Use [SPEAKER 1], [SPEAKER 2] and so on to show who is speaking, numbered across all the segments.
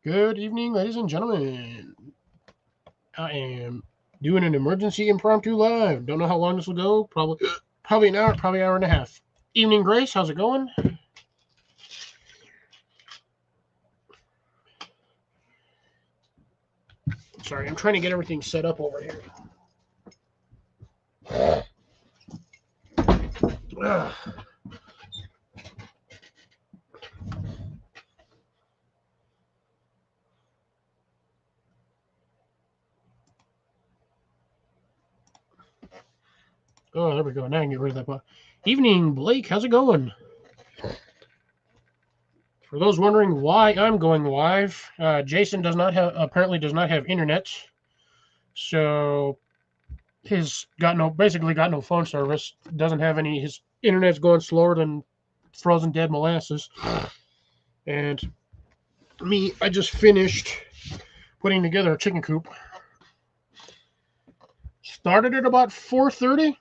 [SPEAKER 1] Good evening, ladies and gentlemen. I am doing an emergency impromptu live. Don't know how long this will go. Probably an hour, probably an hour and a half. Evening, Grace. How's it going? Sorry, I'm trying to get everything set up over here. Oh, there we go. Now I can get rid of that button. Evening, Blake. How's it going? For those wondering why I'm going live, Jason apparently does not have internet, so basically got no phone service. Doesn't have any. His internet's going slower than frozen dead molasses. And I just finished putting together a chicken coop. Started at about 4:30,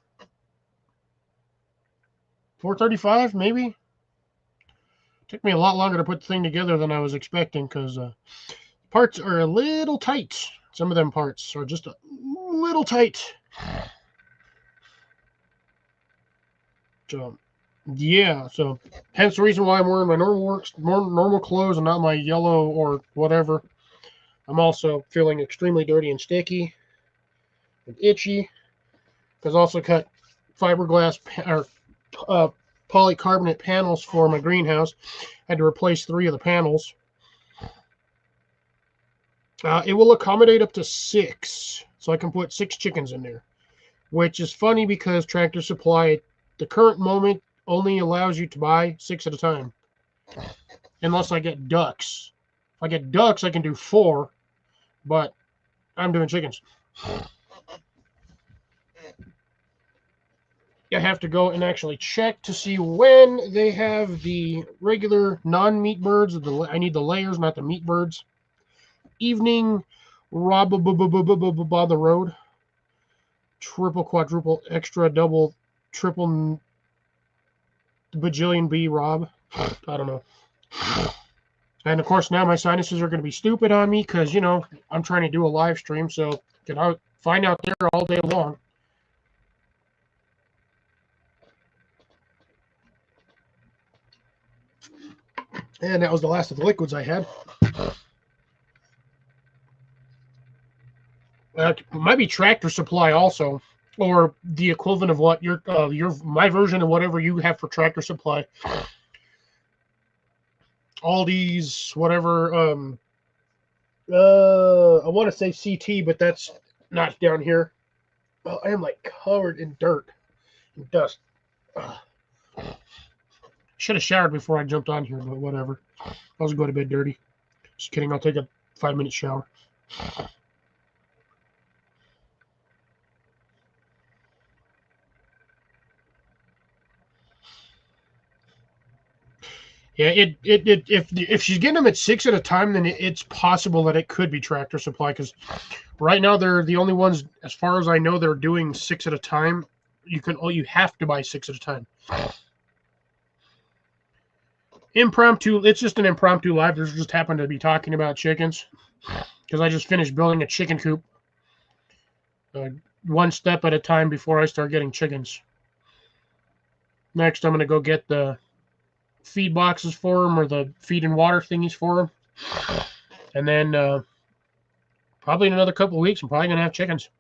[SPEAKER 1] 4:35 maybe. Took me a lot longer to put the thing together than I was expecting because parts are a little tight. Some of them parts are just a little tight. So, yeah. So, hence the reason why I'm wearing my normal clothes and not my yellow or whatever. I'm also feeling extremely dirty and sticky and itchy because I also cut fiberglass or polycarbonate panels for my greenhouse. Had to replace 3 of the panels. It will accommodate up to 6, so I can put 6 chickens in there, which is funny because Tractor Supply, the current moment, only allows you to buy 6 at a time, unless I get ducks. If I get ducks, I can do 4, but I'm doing chickens. I have to go and actually check to see when they have the regular non-meat birds. I need the layers, not the meat birds. Evening, Rob the road. Triple, quadruple, extra, double, triple, bajillion B Rob. I don't know. And of course, now my sinuses are going to be stupid on me because, I'm trying to do a live stream, so can I find out there all day long. And that was the last of the liquids I had. It might be Tractor Supply also, or the equivalent of what my version of whatever you have for Tractor Supply. Aldi's, whatever. I want to say CT, but that's not down here. Oh, I am covered in dirt and dust. Should have showered before I jumped on here, but whatever. I was going to bed dirty. Just kidding. I'll take a 5-minute shower. Yeah, if she's getting them at 6 at a time, then it's possible that it could be Tractor Supply because right now they're the only ones, as far as I know, they're doing 6 at a time. You have to buy 6 at a time. Impromptu. It's just an impromptu live. There's just happened to be talking about chickens because I just finished building a chicken coop. One step at a time before I start getting chickens. Next, I'm going to go get the feed boxes for them or the feed and water thingies for them. And then probably in another couple of weeks, I'm probably going to have chickens.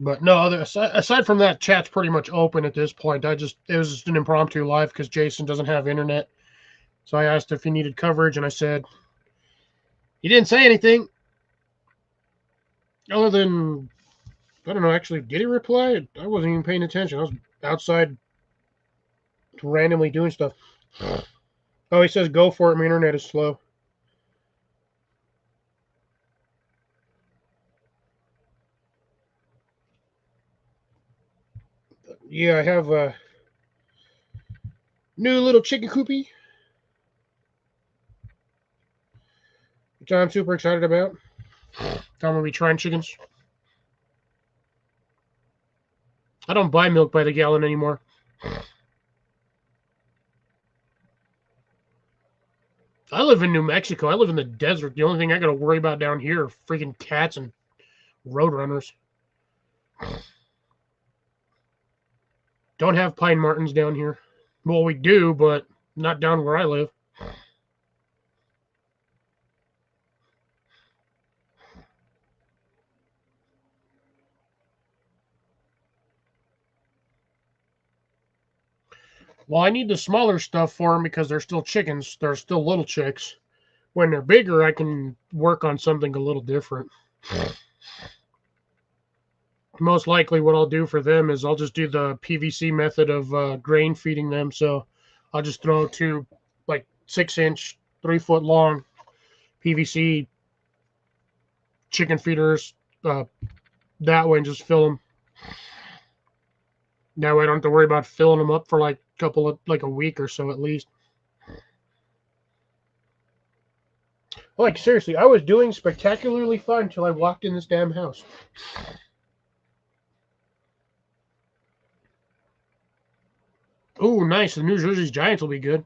[SPEAKER 1] But no, aside from that, chat's pretty much open at this point. It was just an impromptu live because Jason doesn't have internet. So I asked if he needed coverage, and I said, he didn't say anything. Other than, I don't know, actually, did he reply? I wasn't even paying attention. I was outside randomly doing stuff. Oh, he says, go for it. My internet is slow. Yeah, I have a new little chicken coopy, which I'm super excited about. I'm going to be trying chickens. I don't buy milk by the gallon anymore. I live in New Mexico. I live in the desert. The only thing I got to worry about down here are freaking cats and roadrunners. Don't have pine martens down here. Well, we do, but not down where I live. Well, I need the smaller stuff for them because they're still chickens. They're still little chicks. When they're bigger, I can work on something a little different. Most likely, what I'll do for them is I'll just do the PVC method of grain feeding them. So I'll just throw two, like 6-inch, 3-foot long PVC chicken feeders that way and just fill them. That way I don't have to worry about filling them up for like a week or so at least. Like seriously, I was doing spectacularly fine until I walked in this damn house. Oh, nice. The New Jersey Giants will be good.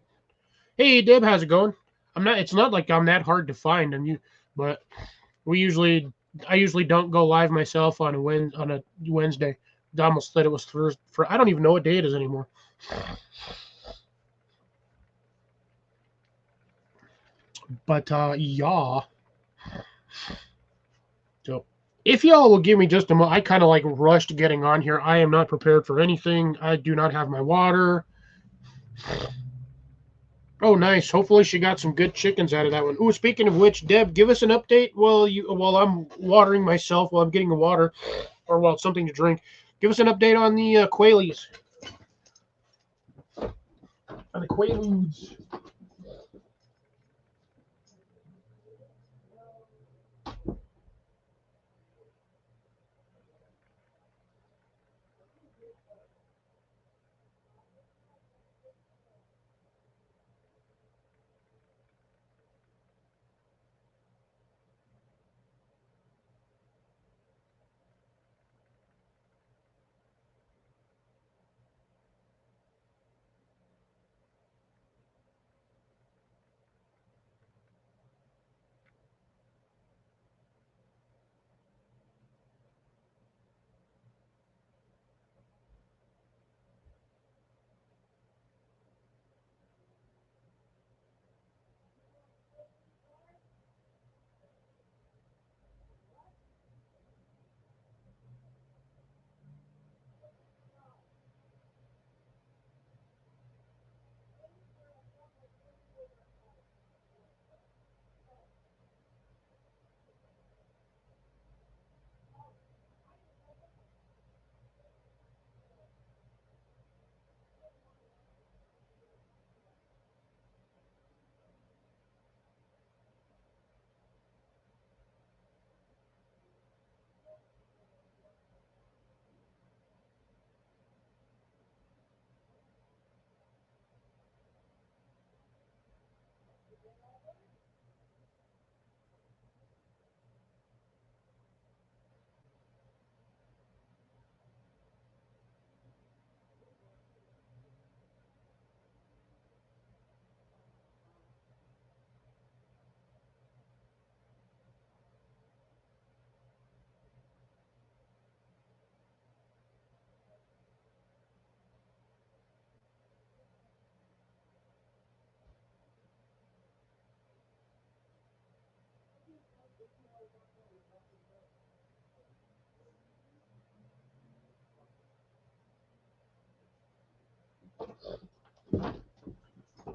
[SPEAKER 1] Hey, Deb, how's it going? I'm not. It's not like I'm that hard to find, but we usually, I usually don't go live myself on a Wednesday. I almost said it was Thursday. I don't even know what day it is anymore. But yeah. So if y'all will give me just a moment, I kind of like rushed getting on here. I am not prepared for anything. I do not have my water. Oh, nice. Hopefully she got some good chickens out of that one. Ooh, speaking of which, Deb, give us an update while I'm watering myself, while I'm getting the water, or while something to drink. Give us an update on the Quailies. On the Quaaludes.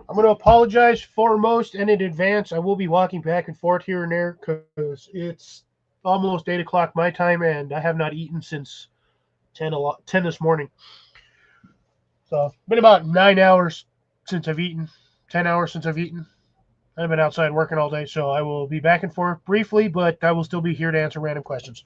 [SPEAKER 1] I'm going to apologize foremost and in advance. I will be walking back and forth here and there because it's almost 8 o'clock my time and I have not eaten since 10 this morning. So it's been about 9 hours since I've eaten, 10 hours since I've eaten. I've been outside working all day, so I will be back and forth briefly, but I will still be here to answer random questions.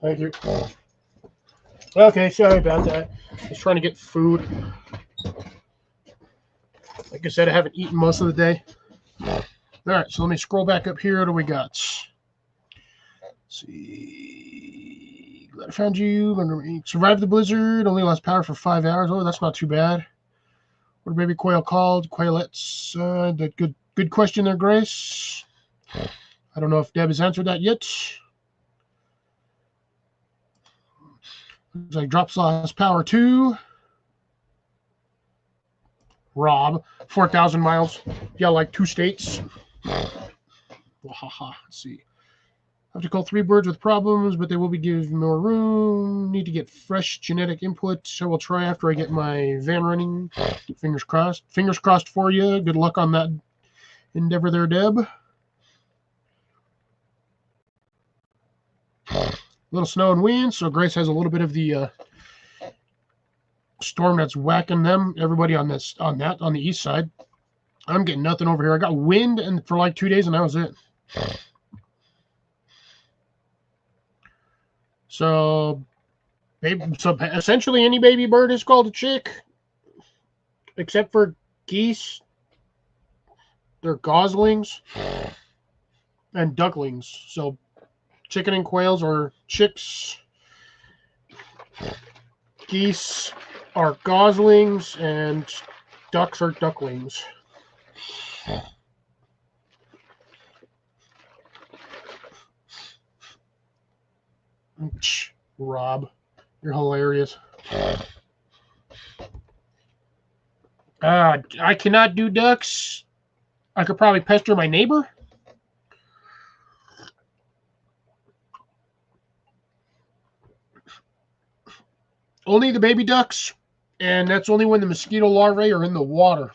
[SPEAKER 1] Thank you. Okay, sorry about that. Just trying to get food. Like I said, I haven't eaten most of the day. All right, so let me scroll back up here. What do we got? Let's see. Glad I found you. Survived the blizzard. Only lost power for 5 hours. Oh, that's not too bad. What are baby quail called? Quailets. Good question there, Grace. I don't know if Deb has answered that yet. Looks like drops lost power too. Rob, 4,000 miles. Yeah, like 2 states. Let's see. I have to call 3 birds with problems, but they will be given more room. Need to get fresh genetic input. So I will try after I get my van running. Fingers crossed. Fingers crossed for you. Good luck on that endeavor there, Deb. Little snow and wind, so Grace has a little bit of the storm that's whacking them. Everybody on the east side. I'm getting nothing over here. I got wind and for like 2 days, and that was it. So essentially, any baby bird is called a chick, except for geese. They're goslings and ducklings. So chicken and quails are chicks. Geese are goslings, and ducks are ducklings. Rob, you're hilarious. I cannot do ducks. I could probably pester my neighbor. Only the baby ducks, and that's only when the mosquito larvae are in the water.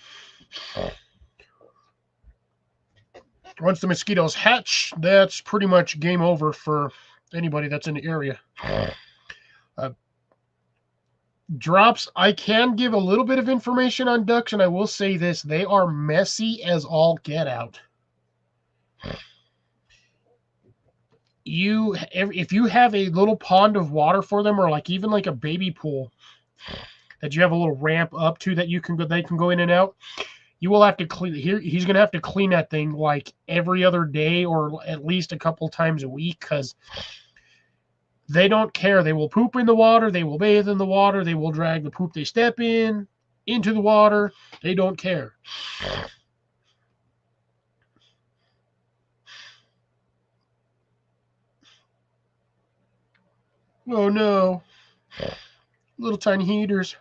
[SPEAKER 1] Once the mosquitoes hatch, that's pretty much game over for anybody that's in the area. Drops, I can give a little bit of information on ducks, and I will say this. They are messy as all get out. If you have a little pond of water for them, or like even like a baby pool that you have a little ramp up to that they can go in and out, you will have to clean. He's going to have to clean that thing like every other day or at least a couple times a week, because they don't care. They will poop in the water. They will bathe in the water. They will drag the poop they step in into the water. They don't care. Oh no. Little tiny heaters.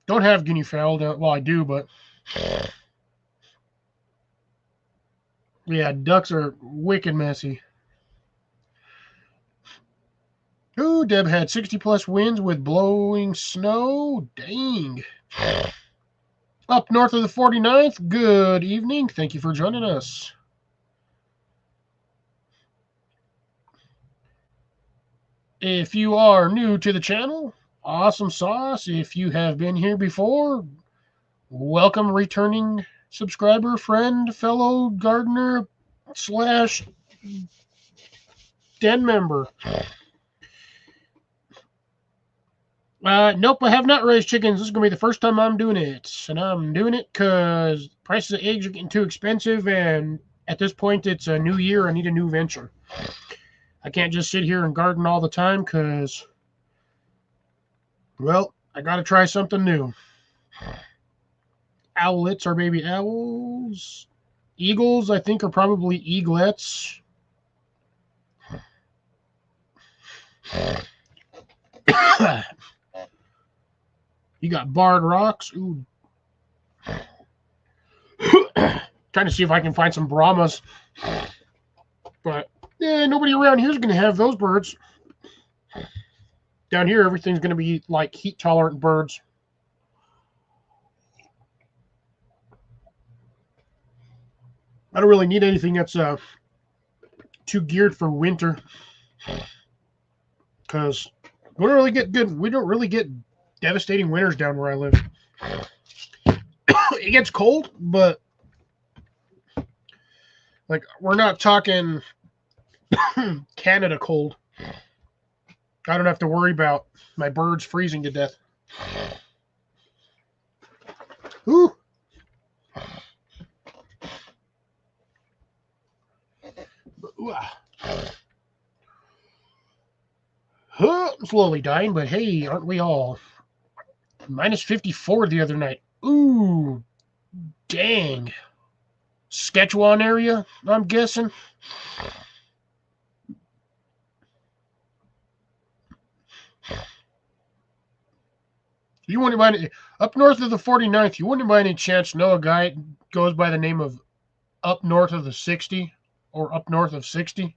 [SPEAKER 1] Don't have guinea fowl. Well, I do, but yeah, ducks are wicked messy. Ooh, Deb had 60 plus winds with blowing snow. Dang. Up north of the 49th. Good evening. Thank you for joining us. If you are new to the channel, awesome sauce. If you have been here before, welcome, returning subscriber, friend, fellow gardener / den member. Nope, I have not raised chickens. This is going to be the first time I'm doing it. And I'm doing it because prices of eggs are getting too expensive. And at this point, it's a new year. I need a new venture. I can't just sit here and garden all the time because, well, I got to try something new. Owlets are baby owls. Eagles, I think, are probably eaglets. You got barred rocks. Ooh. Trying to see if I can find some Brahmas. But nobody around here is going to have those birds. Down here, everything's going to be like heat-tolerant birds. I don't really need anything that's too geared for winter, because we don't really get devastating winters down where I live. it gets cold, but like we're not talking Canada cold. I don't have to worry about my birds freezing to death. Ooh. I'm slowly dying, but hey, aren't we all? Minus 54 the other night. Ooh, dang. Saskatchewan area, I'm guessing. You wouldn't mind up north of the 49th. You wouldn't by any chance know a guy goes by the name of up north of the 60 or up north of 60?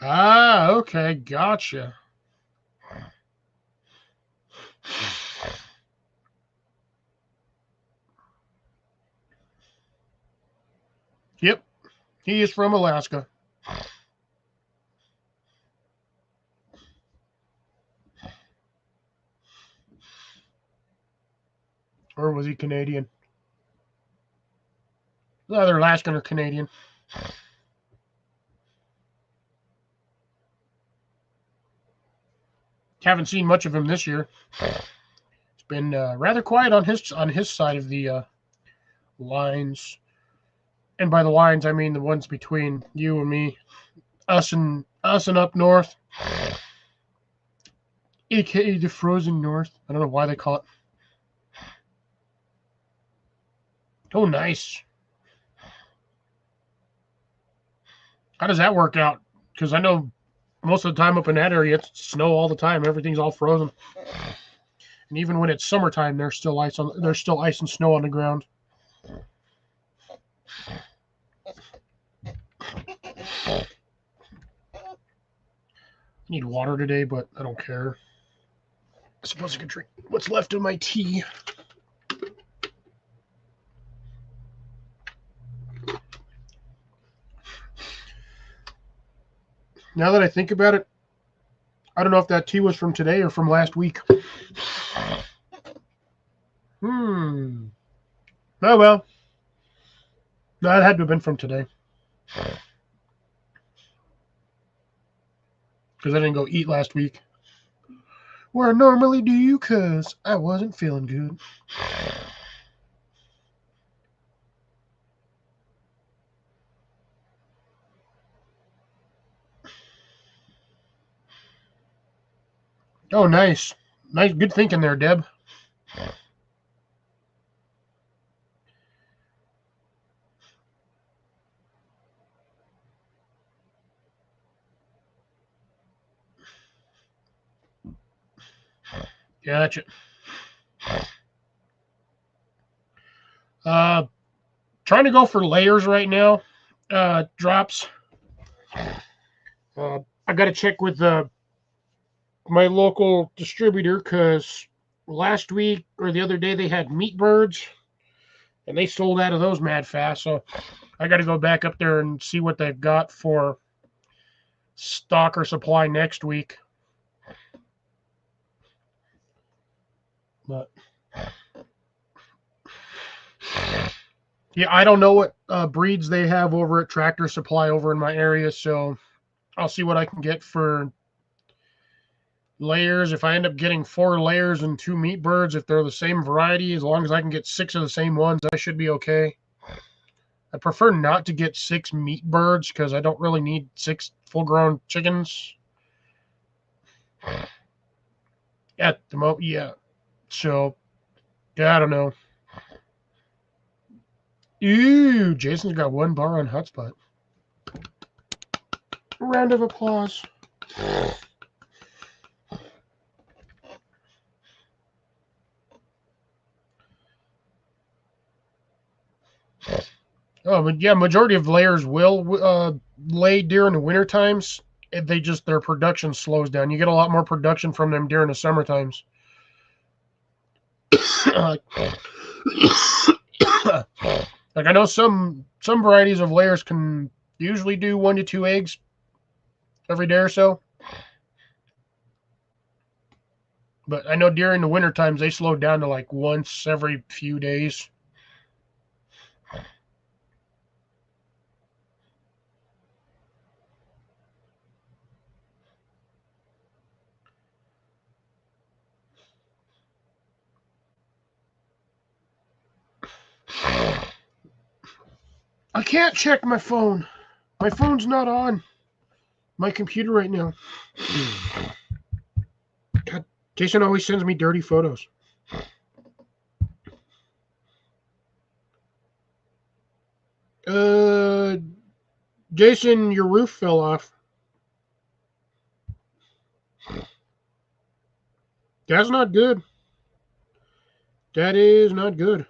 [SPEAKER 1] Ah, okay, gotcha. Yep, he is from Alaska. Or was he Canadian? Either Alaskan or Canadian. Haven't seen much of him this year. It's been rather quiet on his side of the lines. And by the lines, I mean the ones between you and me, us and up north, aka the frozen north. I don't know why they call it. Oh, nice. How does that work out? Because I know most of the time up in that area, it's snow all the time. Everything's all frozen. And even when it's summertime, there's still ice and snow on the ground. I need water today, but I don't care. I suppose I could drink what's left of my tea. Now that I think about it, I don't know if that tea was from today or from last week. Oh well. No, it had to have been from today. Because I didn't go eat last week. Where I normally do, because I wasn't feeling good. Oh, nice. Nice, good thinking there, Deb. Gotcha. Trying to go for layers right now. Drops. I got to check with my local distributor because last week or the other day they had meat birds and they sold out of those mad fast. So I got to go back up there and see what they've got for stock or supply next week. But yeah, I don't know what breeds they have over at Tractor Supply over in my area, so I'll see what I can get for layers. If I end up getting 4 layers and 2 meat birds, if they're the same variety, as long as I can get 6 of the same ones, I should be okay. I prefer not to get 6 meat birds because I don't really need 6 full-grown chickens. At the moment, yeah. So, yeah, I don't know. Ooh, Jason's got 1 bar on Hotspot. Round of applause. Oh, but yeah, majority of layers will lay during the winter times. Their production slows down. You get a lot more production from them during the summer times. Like I know some varieties of layers can usually do 1 to 2 eggs every day or so. But I know during the winter times they slowed down to like once every few days. I can't check my phone. My phone's not on my computer right now. God, Jason always sends me dirty photos. Uh, Jason, your roof fell off. That's not good. That is not good.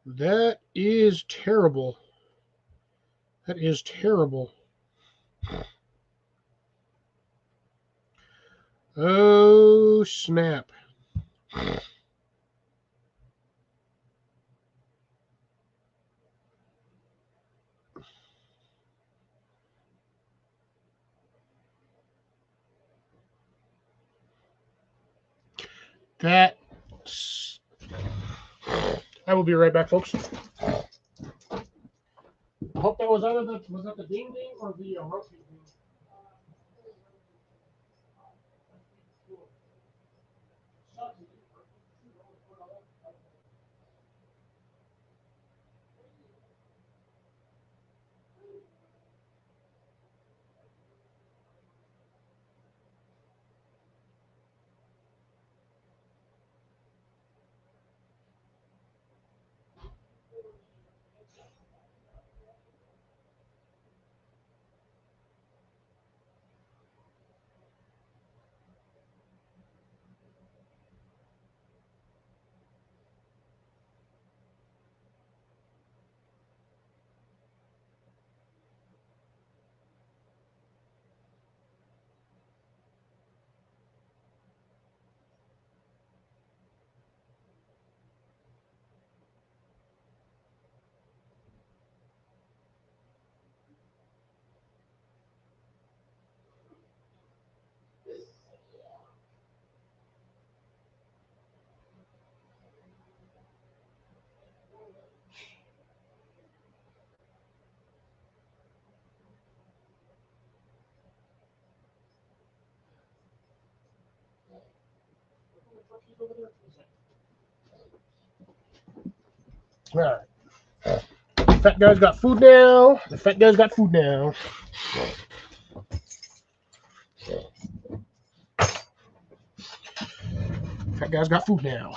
[SPEAKER 1] That is terrible. That is terrible. Oh, snap. That. I will be right back, folks. I hope that was that the ding ding or the rotating ding? All right. Fat guy's got food now. The fat guy's got food now. Fat guy's got food now.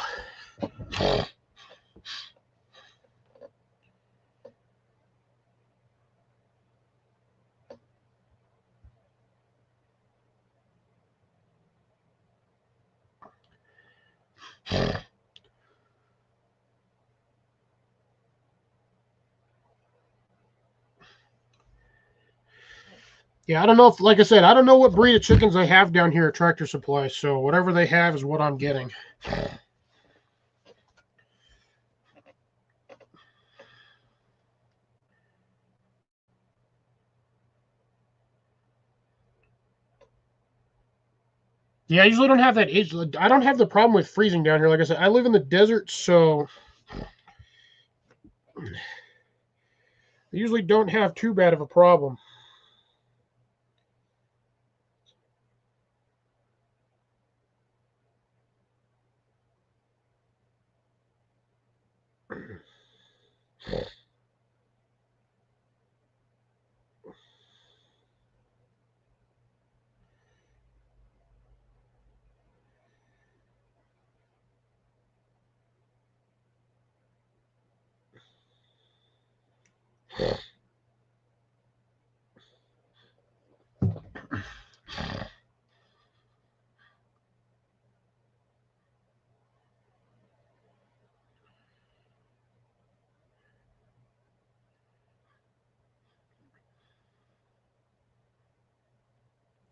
[SPEAKER 1] Yeah, I don't know if, like I said, I don't know what breed of chickens they have down here at Tractor Supply. So whatever they have is what I'm getting. Yeah, I usually don't have that age. I don't have the problem with freezing down here. Like I said, I live in the desert, so I usually don't have too bad of a problem.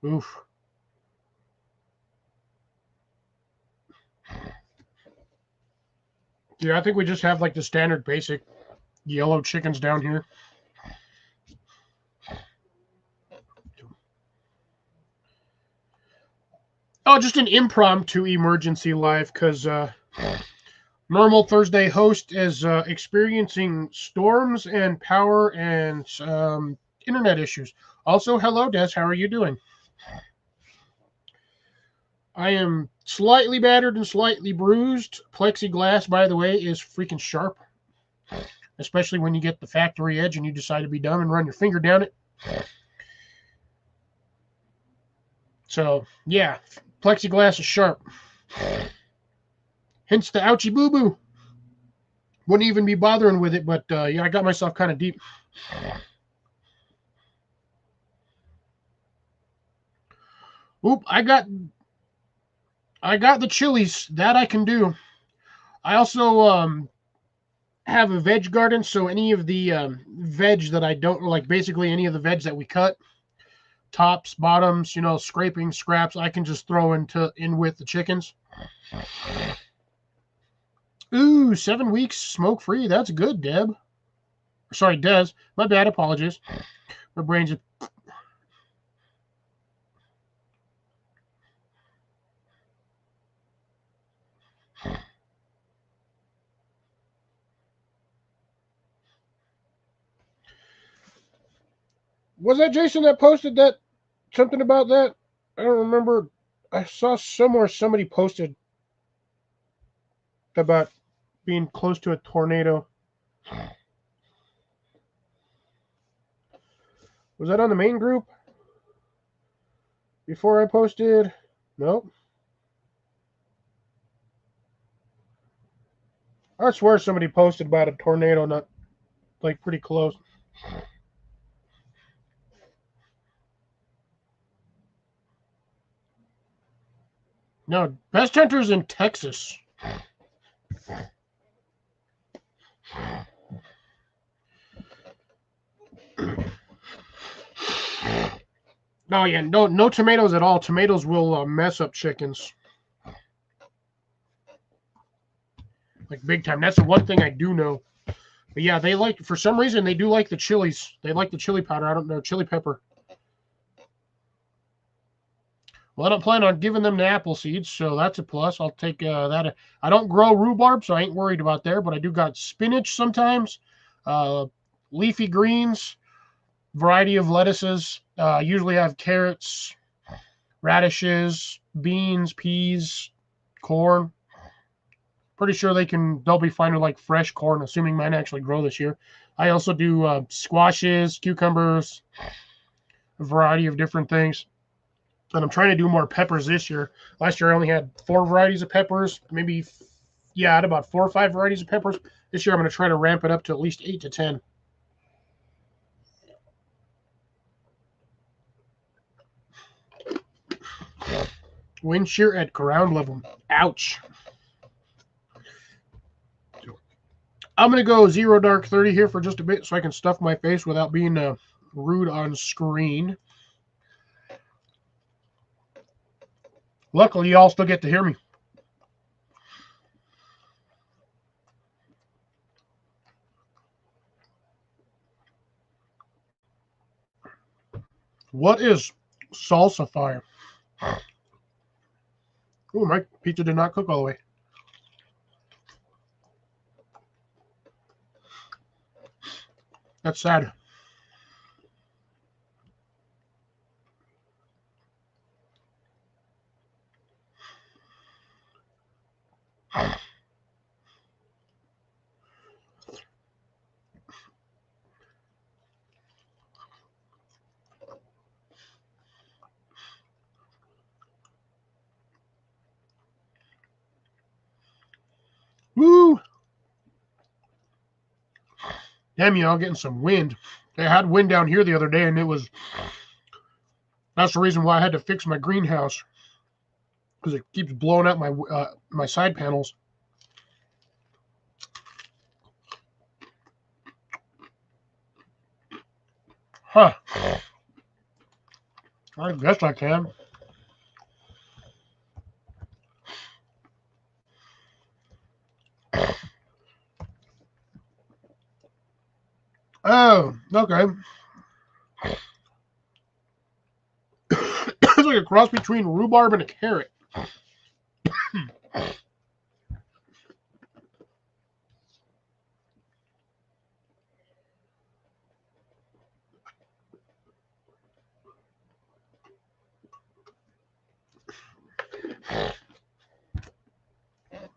[SPEAKER 1] Oof. Yeah, I think we just have like the standard basic yellow chickens down here. Oh, just an impromptu emergency live because normal Thursday host is experiencing storms and power and internet issues. Also, hello, Des. How are you doing? I am slightly battered and slightly bruised. Plexiglass, by the way, is freaking sharp, especially when you get the factory edge and you decide to be dumb and run your finger down it. So, yeah, plexiglass is sharp. Hence the ouchie boo boo. Wouldn't even be bothering with it, but yeah, I got myself kind of deep. Oop, I got the chilies. That I can do. I also have a veg garden, so any of the veg that I don't like, basically any of the veg that we cut, tops, bottoms, scraping, scraps, I can just throw in with the chickens. Ooh, 7 weeks smoke free. That's good, Deb. Sorry, Des. My bad. Apologies. My brain's just. Was that Jason that posted that something about that? I don't remember. I saw somewhere somebody posted about being close to a tornado. Was that on the main group? Before I posted? Nope. I swear somebody posted about a tornado not like pretty close. No, Best Hunter's in Texas. Oh yeah, no tomatoes at all. Tomatoes will mess up chickens. Like big time. That's the one thing I do know. But yeah, for some reason they do like the chilies. They like the chili powder. I don't know, chili pepper. Well, I don't plan on giving them the apple seeds, so that's a plus. I'll take that. I don't grow rhubarb, so I ain't worried about there. But I do got spinach sometimes, uh, leafy greens, variety of lettuces. Usually have carrots, radishes, beans, peas, corn. Pretty sure they'll be fine with like fresh corn, assuming mine actually grow this year. I also do squashes, cucumbers, a variety of different things. And I'm trying to do more peppers this year. Last year I only had 4 varieties of peppers, maybe, yeah, I had about 4 or 5 varieties of peppers. This year I'm going to try to ramp it up to at least 8 to 10. Wind shear at ground level. Ouch. I'm going to go 0 dark 30 here for just a bit so I can stuff my face without being rude on screen. Luckily, y'all still get to hear me. What is salsa fire? Oh, my pizza did not cook all the way. That's sad. Woo! Damn, y'all getting some wind. I had wind down here the other day, and that's the reason why I had to fix my greenhouse, because it keeps blowing out my side panels. Huh. I guess I can. Oh, okay. It's like a cross between rhubarb and a carrot.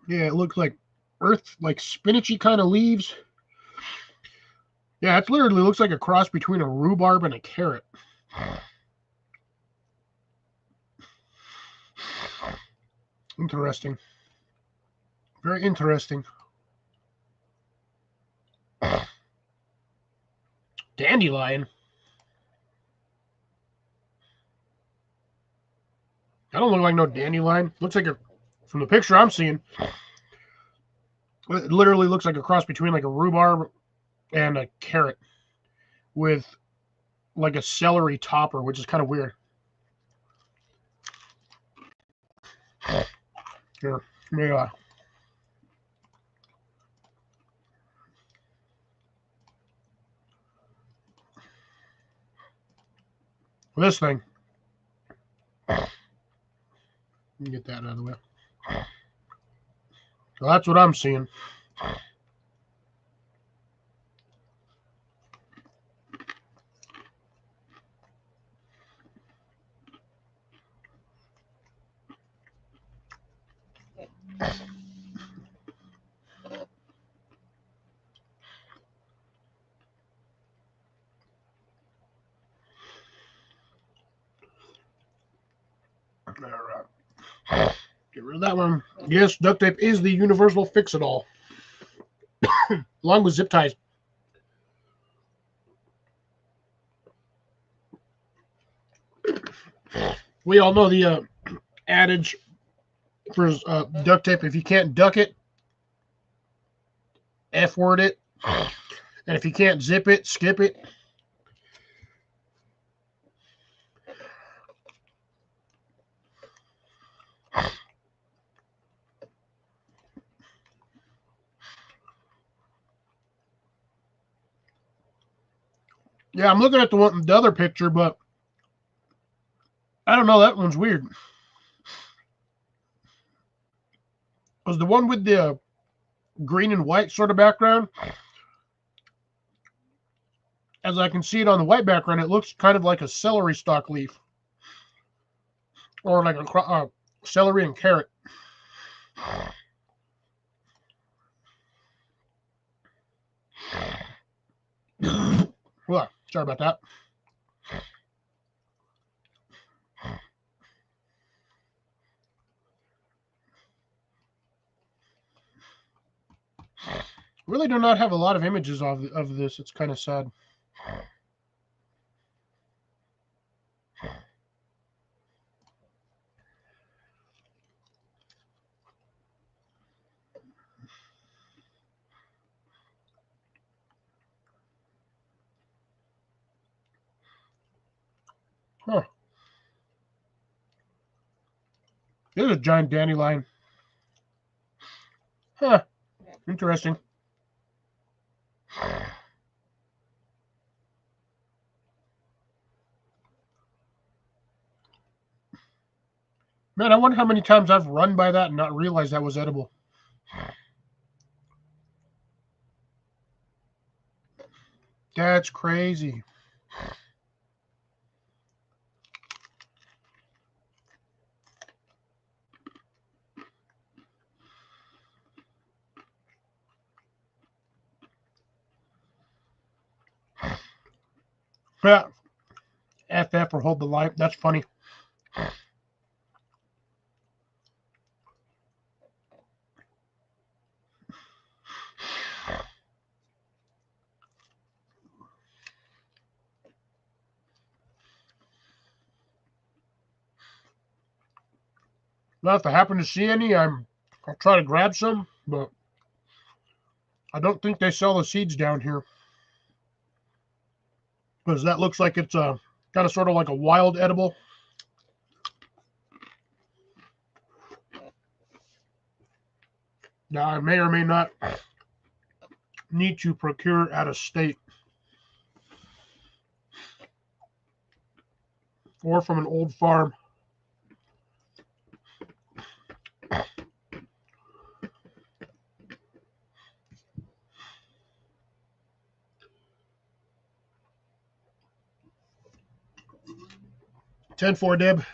[SPEAKER 1] Yeah, it looks like earth, like spinachy kind of leaves. Yeah, it literally looks like a cross between a rhubarb and a carrot. Interesting. Very interesting. Dandelion. I don't look like no dandelion. Looks like a, from the picture I'm seeing, it literally looks like a cross between like a rhubarb and a carrot with like a celery topper, which is kind of weird. Here, yeah. This thing. Get that out of the way. So that's what I'm seeing. All right. Get rid of that one. Yes, duct tape is the universal fix-it-all, along with zip ties. We all know the adage for duct tape: if you can't duck it, F-word it, and if you can't zip it, skip it. Yeah, I'm looking at the other picture, but I don't know. That one's weird. Was the one with the green and white sort of background? As I can see it on the white background, it looks kind of like a celery stalk leaf, or like a celery and carrot. Well, sorry about that. Really do not have a lot of images of this. It's kind of sad. Huh. This is a giant dandelion. Huh. Interesting. Man, I wonder how many times I've run by that and not realized that was edible. That's crazy. Yeah. FF or hold the light. That's funny. Now, if I happen to see any, I'll try to grab some, but I don't think they sell the seeds down here. Because that looks like it's kind of sort of like a wild edible. Now, I may or may not need to procure out of state or from an old farm. $10-4, Deb.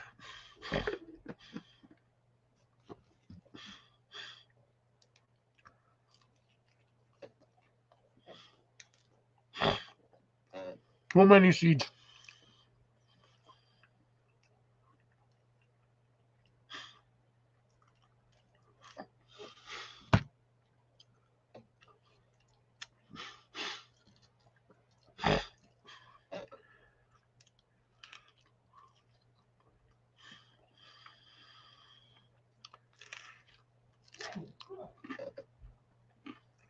[SPEAKER 1] One menu seeds.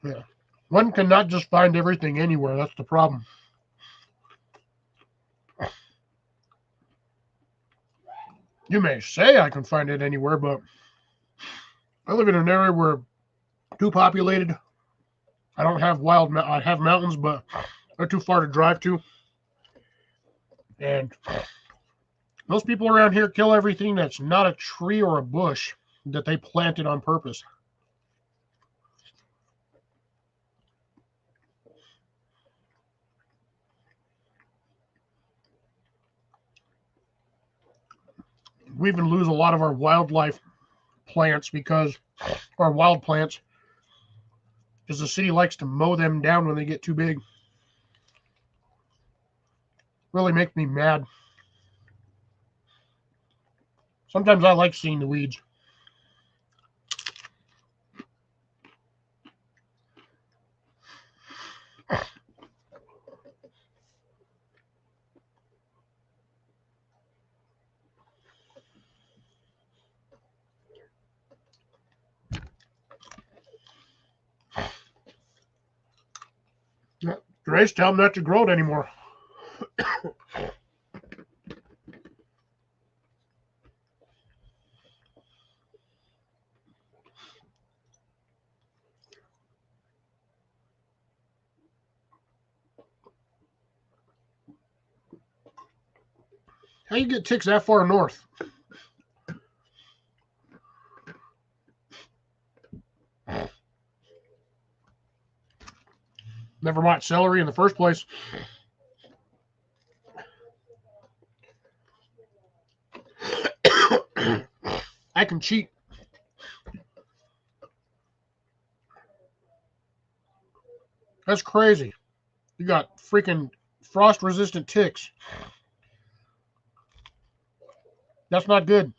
[SPEAKER 1] Yeah. One cannot just find everything anywhere. That's the problem. You may say I can find it anywhere, but I live in an area where too populated. I don't have I have mountains, but they're too far to drive to. And most people around here kill everything that's not a tree or a bush that they planted on purpose. We even lose a lot of our wildlife plants because our wild plants, because the city likes to mow them down when they get too big. Really makes me mad. Sometimes I like seeing the weeds. Grace, tell them not to grow it anymore. How you get ticks that far north? Never bought celery in the first place. I can cheat. That's crazy. You got freaking frost-resistant ticks. That's not good.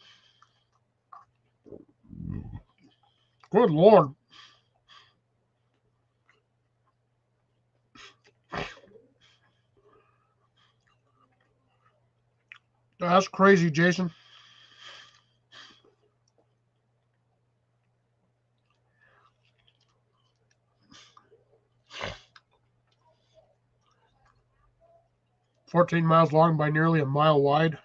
[SPEAKER 1] Good Lord. That's crazy, Jason. $14 miles long by nearly a mile wide.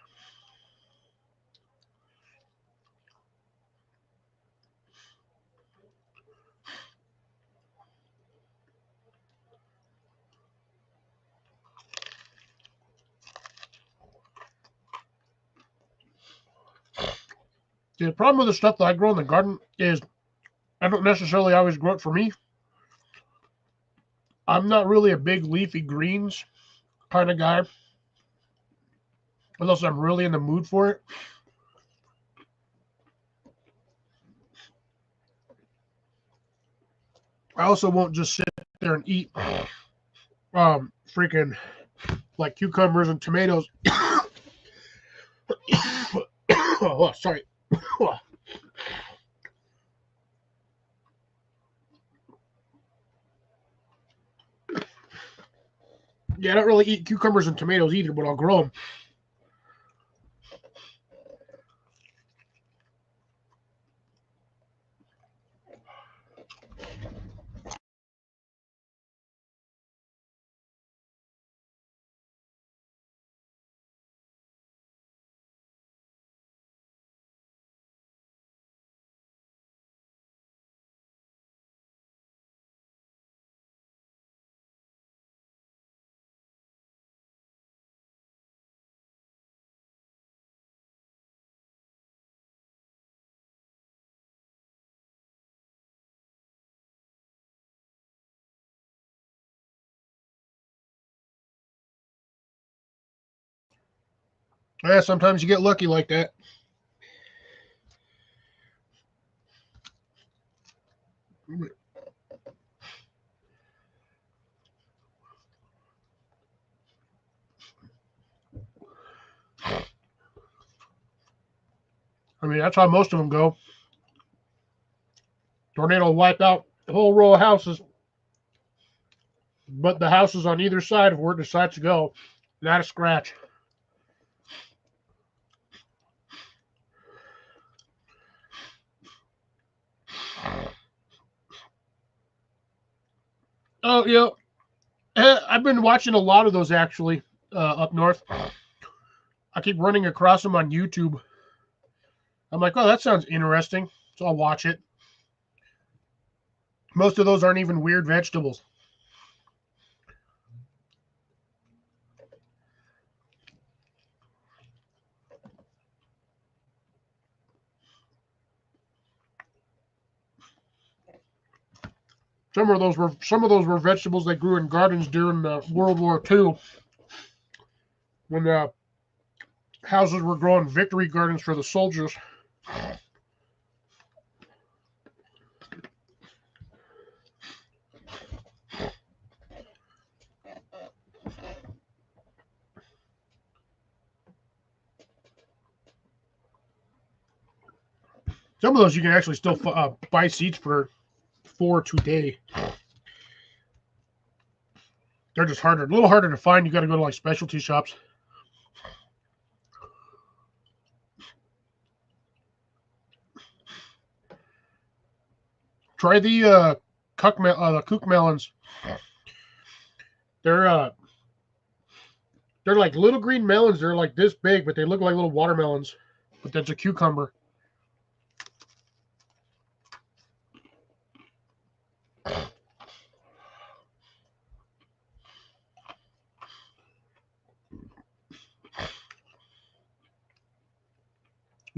[SPEAKER 1] The problem with the stuff that I grow in the garden is I don't necessarily always grow it for me. I'm not really a big leafy greens kind of guy, unless I'm really in the mood for it. I also won't just sit there and eat freaking like cucumbers and tomatoes. Oh, sorry. Yeah, I don't really eat cucumbers and tomatoes either, but I'll grow them. Yeah, sometimes you get lucky like that. I mean, that's how most of them go. Tornado will wipe out the whole row of houses, but the houses on either side of where it decides to go, not a scratch. Oh, yeah. I've been watching a lot of those actually up north. I keep running across them on YouTube. I'm like, oh, that sounds interesting. So I'll watch it. Most of those aren't even weird vegetables. Some of those were vegetables they grew in gardens during World War II, when the houses were growing victory gardens for the soldiers. Some of those you can actually still buy seeds for today. They're just harder, a little harder to find. You got to go to like specialty shops. Try the kook melons. They're uh, they're like little green melons. They're like this big, but they look like little watermelons. But that's a cucumber.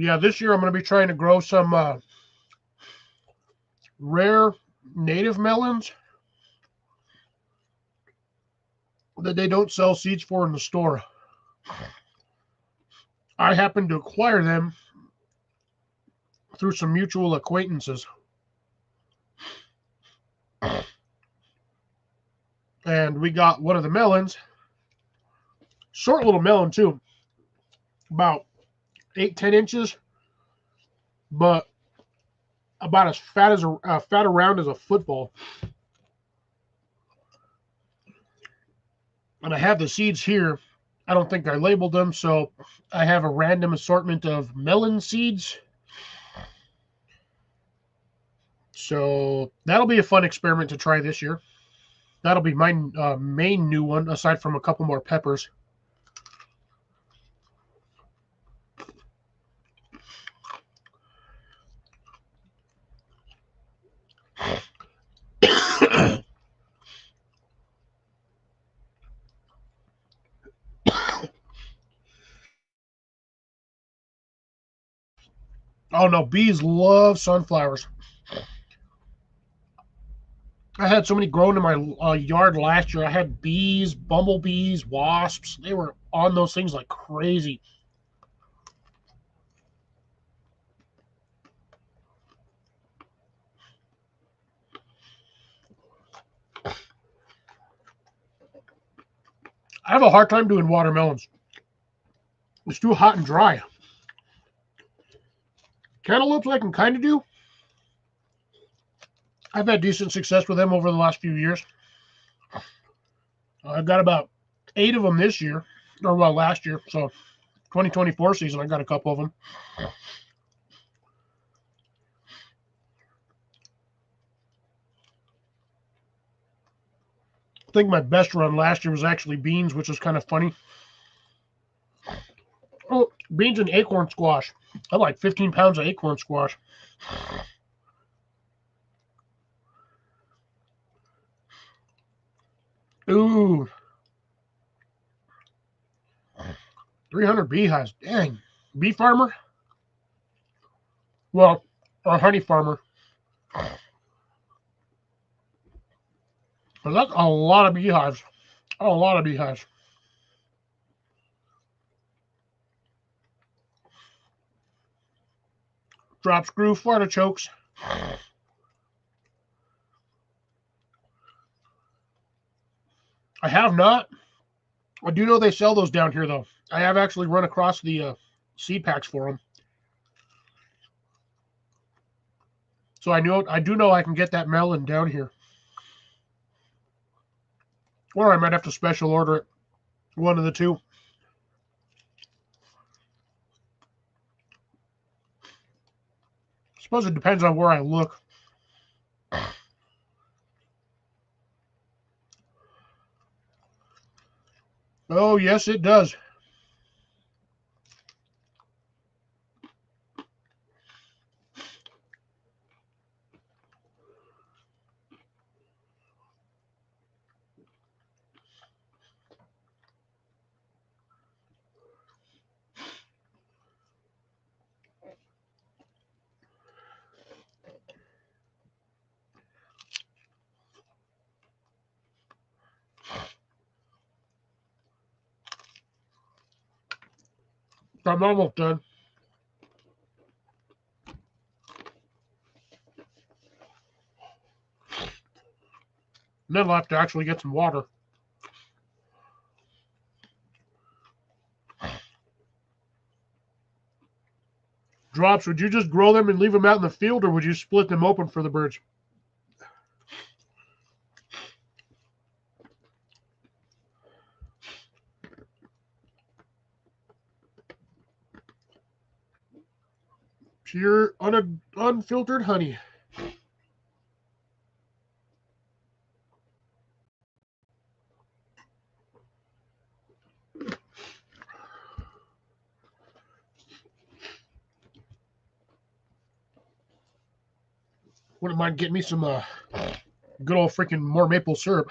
[SPEAKER 1] Yeah, this year I'm going to be trying to grow some rare native melons that they don't sell seeds for in the store. I happened to acquire them through some mutual acquaintances. And we got one of the melons, short little melon too, about 8-10 inches, but about as fat around as a football. And I have the seeds here. I don't think I labeled them, so I have a random assortment of melon seeds. So that'll be a fun experiment to try this year. That'll be my main new one, aside from a couple more peppers. Oh no, bees love sunflowers. I had so many growing in my yard last year. I had bees, bumblebees, wasps. They were on those things like crazy. I have a hard time doing watermelons. It's too hot and dry. Cantaloupes I can kind of do. I've had decent success with them over the last few years. I've got about 8 of them this year, or well, last year. So 2024 season, I got a couple of them. I think my best run last year was actually beans, which is kind of funny. Oh, beans and acorn squash. I had like 15 pounds of acorn squash. Ooh, 300 beehives. Dang. Bee farmer? Well, a honey farmer. Well, that's a lot of beehives. A lot of beehives. Drop screw for artichokes. I have not. I do know they sell those down here, though. I have actually run across the seed packs for them. So I do know I can get that melon down here. Or I might have to special order it. One of the two. I suppose it depends on where I look. Oh, yes, it does. I'm almost done. And then I'll have to actually get some water. Drops, would you just grow them and leave them out in the field, or would you split them open for the birds? Pure, unfiltered honey. Wouldn't mind getting me some good old freaking more maple syrup.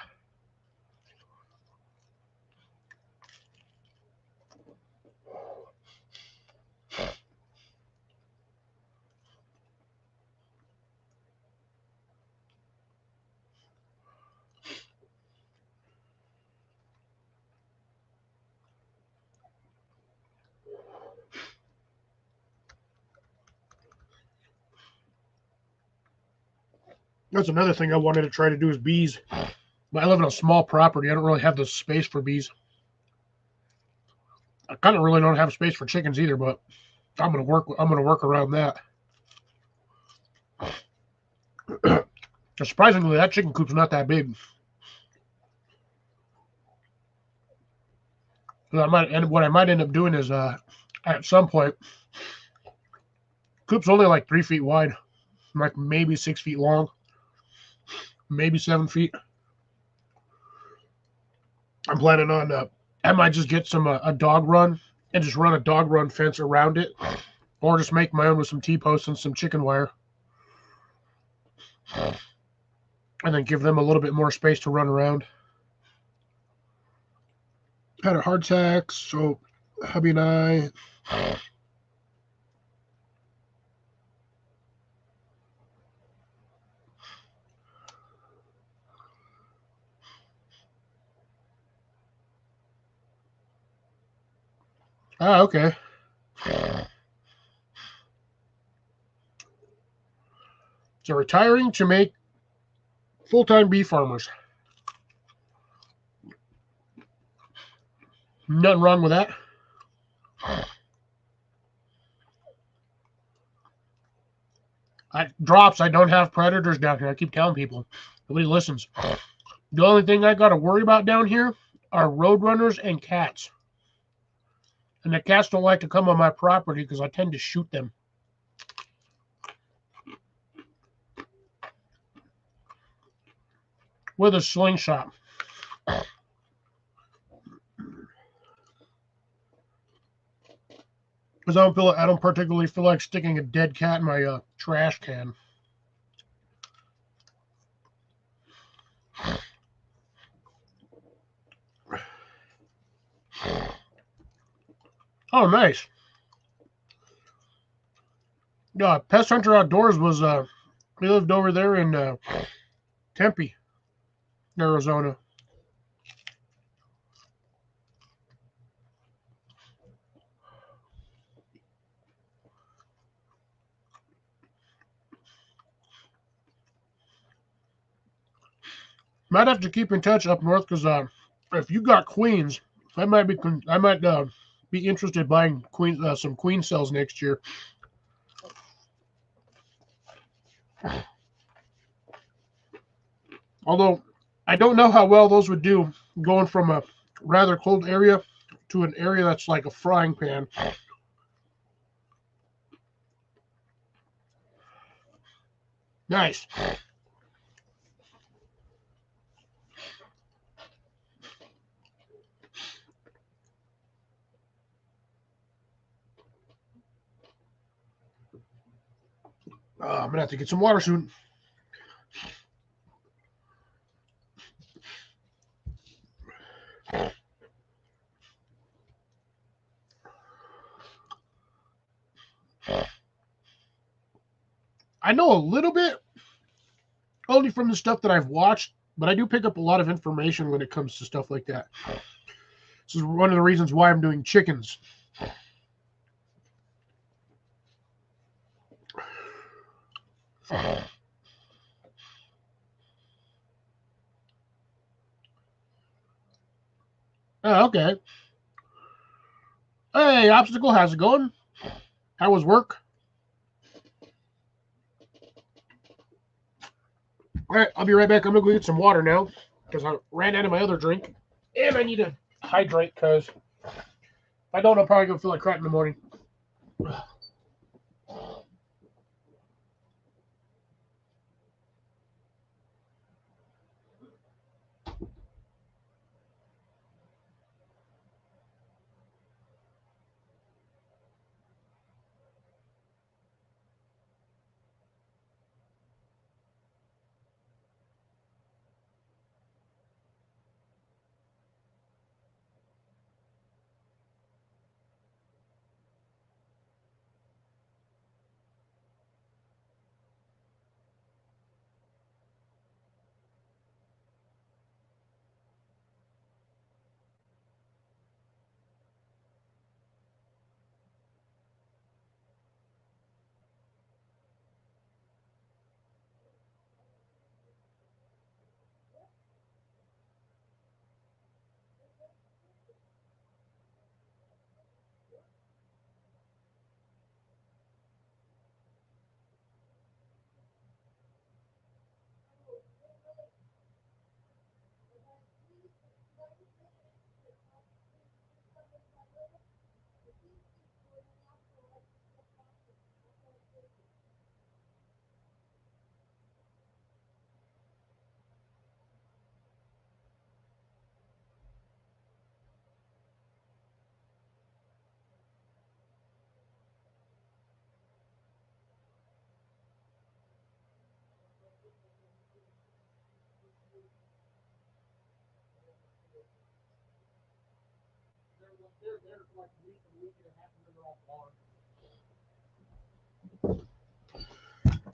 [SPEAKER 1] That's another thing I wanted to try to do is bees. But I live in a small property. I don't really have the space for bees. I kind of really don't have space for chickens either, but I'm gonna work around that. Surprisingly, that chicken coop's not that big. What I might end up doing is at some point, coop's only like 3 feet wide, like maybe 6 feet long, maybe 7 feet. I'm planning on I might just get some a dog run and just run a dog run fence around it, or just make my own with some T-posts and some chicken wire, and then give them a little bit more space to run around. Had a hardtack, so hubby and I. Ah, okay. So retiring to make full-time bee farmers. Nothing wrong with that. Drops, I don't have predators down here. I keep telling people. Nobody listens. The only thing I got to worry about down here are roadrunners and cats. And the cats don't like to come on my property because I tend to shoot them. With a slingshot. Because I don't particularly feel like sticking a dead cat in my trash can. Oh, nice. Yeah, Pest Hunter Outdoors was we lived over there in Tempe, Arizona. Might have to keep in touch up north because if you got queens, I might be interested in buying some queen cells next year. Although I don't know how well those would do going from a rather cold area to an area that's like a frying pan. Nice. I'm gonna have to get some water soon. I know a little bit, only from the stuff that I've watched, but I do pick up a lot of information when it comes to stuff like that. This is one of the reasons why I'm doing chickens. Oh, okay. Hey, Obstacle, how's it going? How was work? All right, I'll be right back. I'm gonna go get some water now because I ran out of my other drink, and I need to hydrate because if I don't, I'm probably gonna feel like crap in the morning.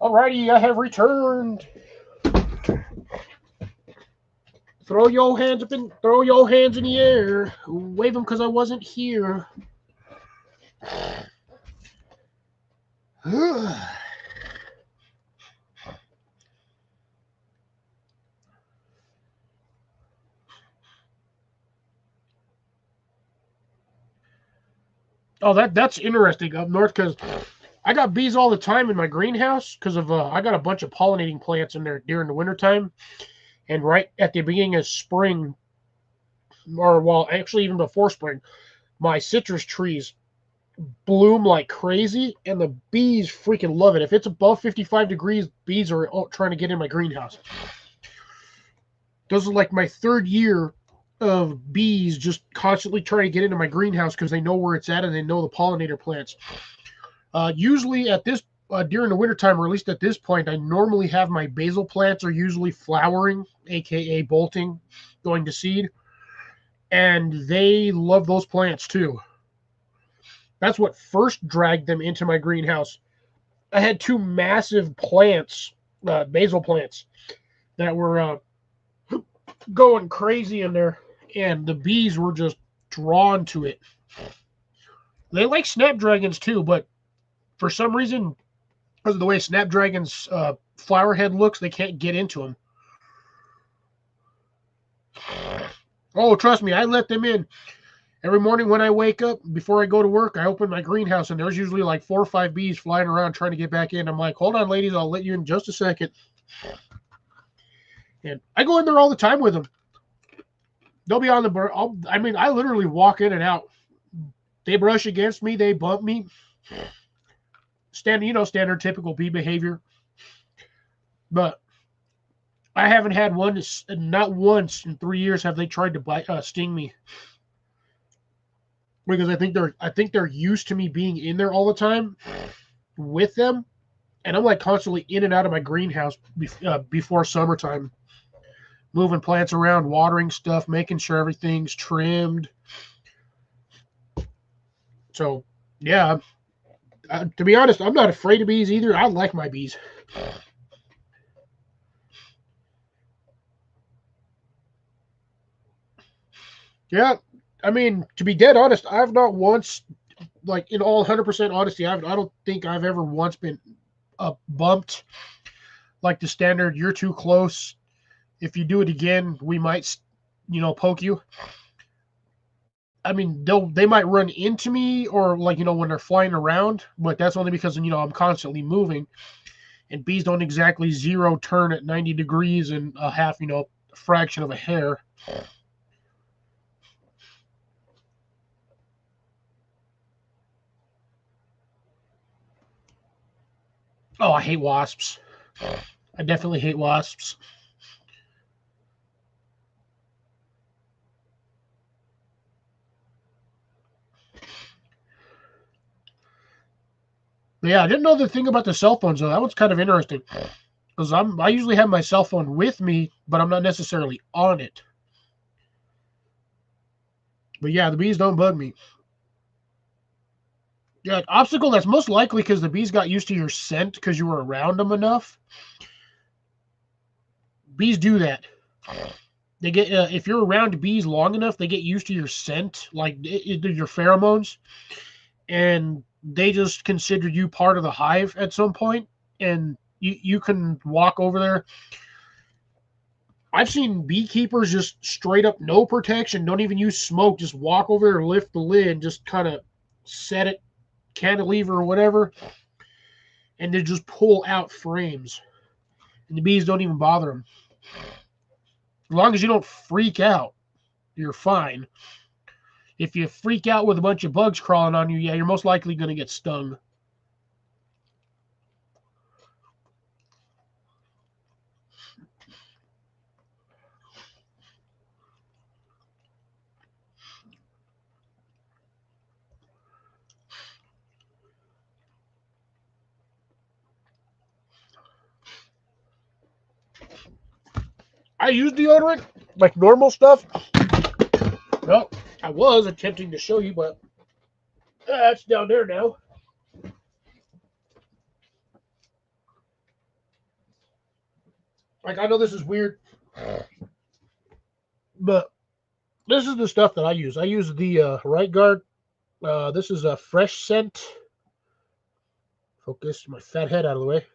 [SPEAKER 1] Alrighty, I have returned. Throw your hands in the air. Wave them because I wasn't here. Oh, that's interesting up north because I got bees all the time in my greenhouse because of I got a bunch of pollinating plants in there during the wintertime. And right at the beginning of spring, or well, actually even before spring, my citrus trees bloom like crazy, and the bees freaking love it. If it's above 55 degrees, bees are trying to get in my greenhouse. This is like my third year of bees just constantly trying to get into my greenhouse because they know where it's at and they know the pollinator plants. Usually at this during the wintertime, or at least at this point, I normally have my basil plants are usually flowering, aka bolting, going to seed, and they love those plants too. That's what first dragged them into my greenhouse. I had two massive plants, basil plants, that were going crazy in there, and the bees were just drawn to it. They like snapdragons too, but for some reason, because of the way snapdragon's flower head looks, they can't get into them. Oh, trust me, I let them in. Every morning when I wake up, before I go to work, I open my greenhouse, and there's usually like 4 or 5 bees flying around trying to get back in. I'm like, hold on, ladies, I'll let you in just a second. And I go in there all the time with them. They'll be on the I mean, I literally walk in and out. They brush against me, they bump me. Standard typical bee behavior. But I haven't had one, not once in 3 years have they tried to sting me. Because I think they're used to me being in there all the time with them, and I'm like constantly in and out of my greenhouse before summertime, moving plants around, watering stuff, making sure everything's trimmed. So yeah, to be honest, I'm not afraid of bees either. I like my bees. Yeah, I mean, to be dead honest, I've not once, like in all 100% honesty, I don't think I've ever once been bumped like the standard. You're too close. If you do it again, we might, poke you. I mean, they might run into me or like when they're flying around, but that's only because I'm constantly moving, and bees don't exactly zero turn at 90 degrees and a half, fraction of a hair. Oh, I hate wasps. I definitely hate wasps. But yeah, I didn't know the thing about the cell phones though. That was kind of interesting because I usually have my cell phone with me, but I'm not necessarily on it. But yeah, the bees don't bug me. Yeah, obstacle, that's most likely because the bees got used to your scent because you were around them enough. Bees do that. They get if you're around bees long enough, they get used to your scent, like your pheromones, and they just consider you part of the hive at some point, and you can walk over there. I've seen beekeepers just straight up no protection, don't even use smoke, just walk over there, lift the lid, just kind of set it, cantilever or whatever, and they just pull out frames, and the bees don't even bother them. As long as you don't freak out, you're fine. If you freak out with a bunch of bugs crawling on you, yeah, you're most likely going to get stung. I use deodorant, like normal stuff. Well, I was attempting to show you, but it's down there now. Like, I know this is weird, but this is the stuff that I use. I use the Right Guard. This is a fresh scent. Focus my fat head out of the way.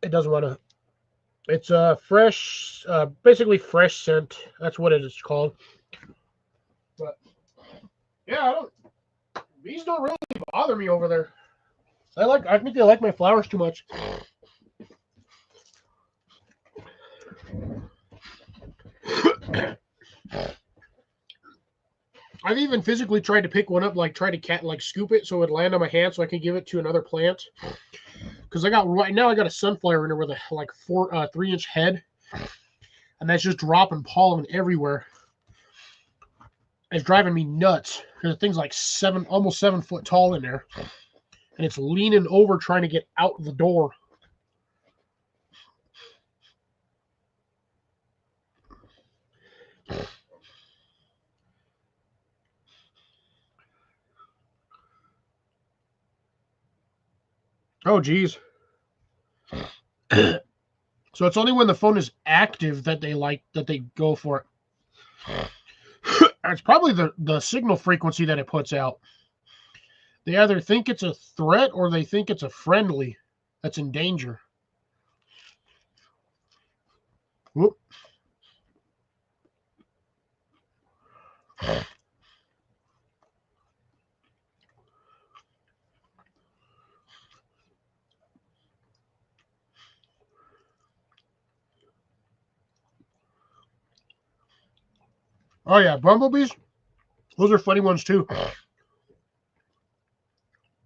[SPEAKER 1] It doesn't want to. It's a fresh, basically fresh scent. That's what it is called. But yeah, bees don't really bother me over there. I think they like my flowers too much. I've even physically tried to pick one up, like try to scoop it so it would land on my hand so I can give it to another plant. Because I got a sunflower in there with a like 3-inch head, and that's just dropping pollen everywhere. It's driving me nuts because the thing's like almost 7 foot tall in there, and it's leaning over trying to get out the door. Oh, geez. So it's only when the phone is active that they go for it. It's probably the signal frequency that it puts out. They either think it's a threat or they think it's a friendly that's in danger. Whoop. Oh yeah, bumblebees. Those are funny ones too.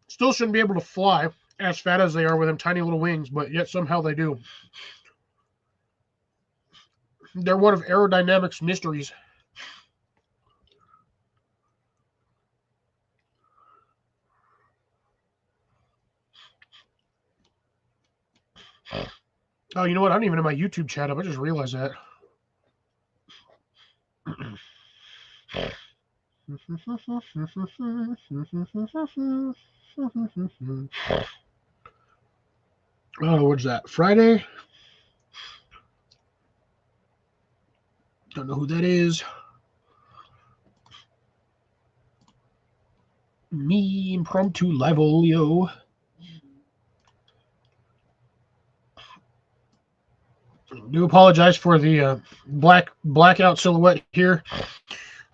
[SPEAKER 1] Still shouldn't be able to fly as fat as they are with them tiny little wings, but yet somehow they do. They're one of aerodynamics mysteries. Oh, you know what? I don't even have my YouTube chat up. I just realized that. Oh, what's that? Friday? Don't know who that is. Me, Impromptu Live Olio. Do apologize for the blackout silhouette here.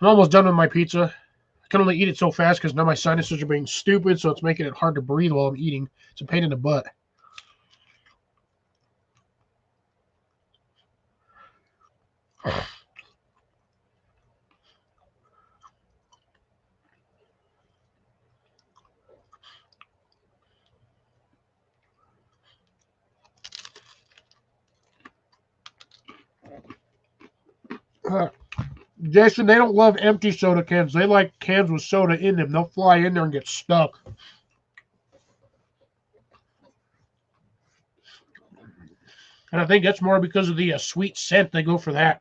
[SPEAKER 1] I'm almost done with my pizza. I can only eat it so fast because now my sinuses are being stupid, so it's making it hard to breathe while I'm eating. It's a pain in the butt. Jason, they don't love empty soda cans. They like cans with soda in them. They'll fly in there and get stuck. And I think that's more because of the sweet scent. They go for that.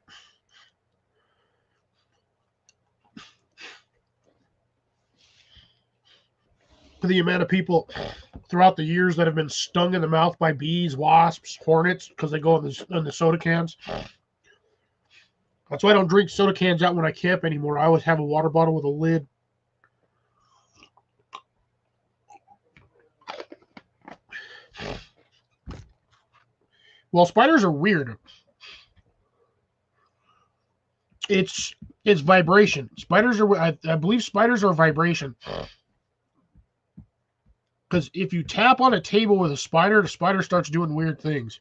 [SPEAKER 1] The amount of people throughout the years that have been stung in the mouth by bees, wasps, hornets because they go in the soda cans. That's why I don't drink soda cans out when I camp anymore. I always have a water bottle with a lid. Well, spiders are weird. It's vibration. Spiders are. I believe spiders are vibration. Because if you tap on a table with a spider, the spider starts doing weird things.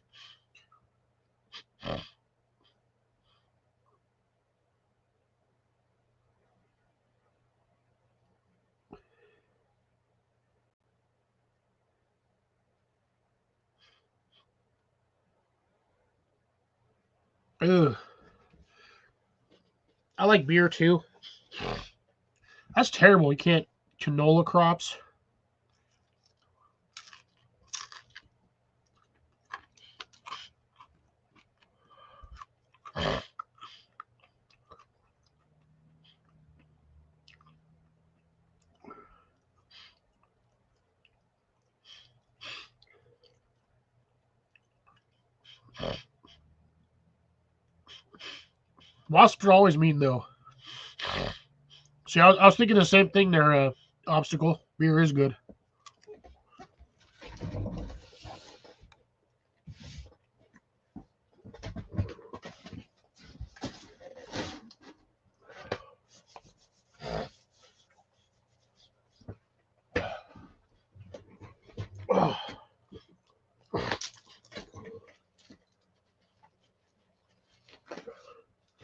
[SPEAKER 1] Ugh. I like beer too. That's terrible. You can't canola crops. Wasps are always mean though. See, I was thinking the same thing there. Obstacle beer is good. Oh.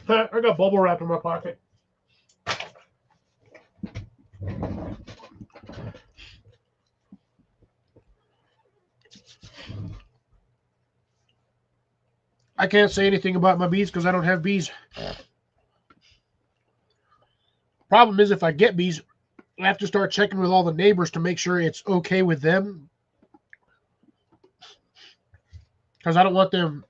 [SPEAKER 1] I got bubble wrap in my pocket. I can't say anything about my bees because I don't have bees. Problem is, if I get bees, I have to start checking with all the neighbors to make sure it's okay with them. Because I don't want them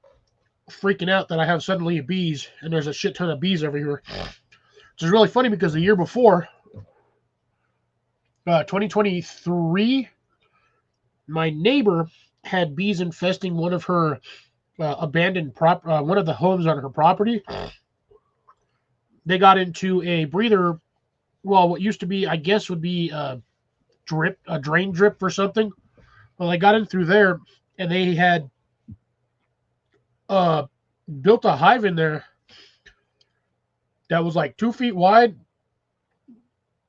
[SPEAKER 1] freaking out that I have suddenly bees and there's a shit ton of bees everywhere. Which is really funny because the year before, 2023, my neighbor had bees infesting one of her one of the homes on her property. They got into a breather. Well, what used to be, I guess, would be a drain drip or something. Well, they got in through there, and they had built a hive in there that was like 2 feet wide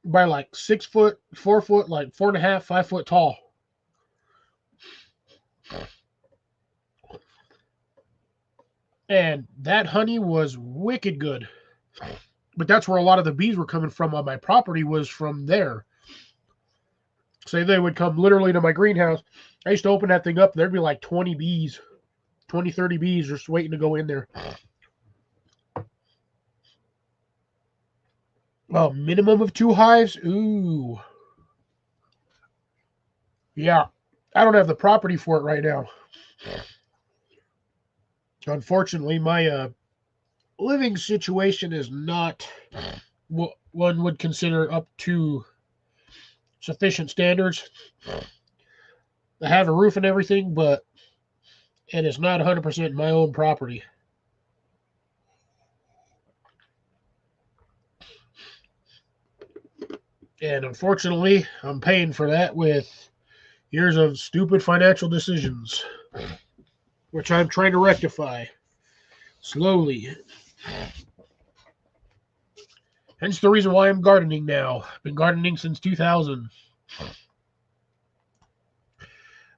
[SPEAKER 1] by like 6 foot, 4 foot, like 4.5, 5 foot tall. And that honey was wicked good. But that's where a lot of the bees were coming from on my property, was from there. Say they would come literally to my greenhouse. I used to open that thing up. There'd be like 20 bees, 20, 30 bees just waiting to go in there. Oh, minimum of 2 hives? Ooh. Yeah. I don't have the property for it right now. Unfortunately, my living situation is not what one would consider up to sufficient standards. I have a roof and everything, but it is not 100% my own property. And unfortunately, I'm paying for that with years of stupid financial decisions, which I'm trying to rectify slowly. Hence the reason why I'm gardening now. I've been gardening since 2000. I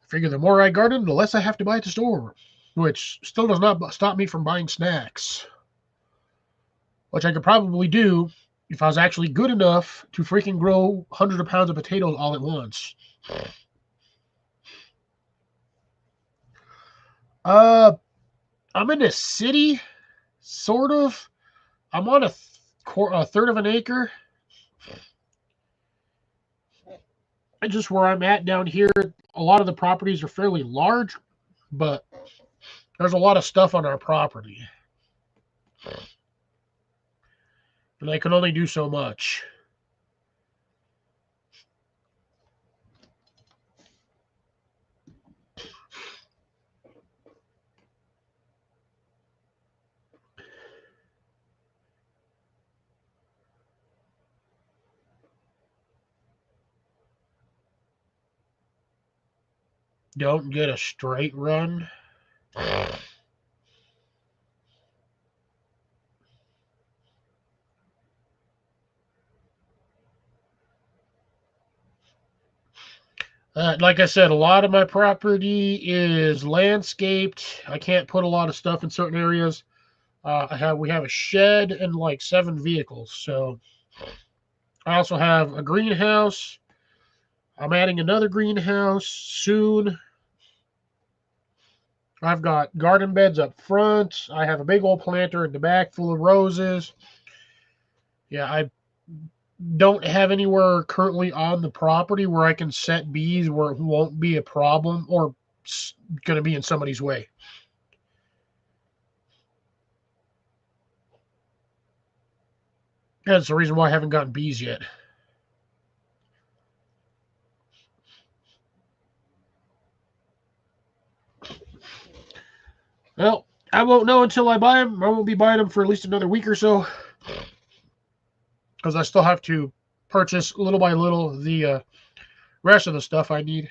[SPEAKER 1] figure the more I garden, the less I have to buy at the store, which still does not stop me from buying snacks, which I could probably do if I was actually good enough to freaking grow hundreds of pounds of potatoes all at once. I'm in a city, sort of. I'm on a third of an acre. And just where I'm at down here, a lot of the properties are fairly large, but there's a lot of stuff on our property. And I can only do so much. Don't get a straight run. Like I said, a lot of my property is landscaped. I can't put a lot of stuff in certain areas. We have a shed and like 7 vehicles. So I also have a greenhouse. I'm adding another greenhouse soon. I've got garden beds up front. I have a big old planter in the back full of roses. Yeah, I don't have anywhere currently on the property where I can set bees where it won't be a problem or going to be in somebody's way. That's the reason why I haven't gotten bees yet. Well, I won't know until I buy them. I won't be buying them for at least another week or so, because I still have to purchase little by little the rest of the stuff I need.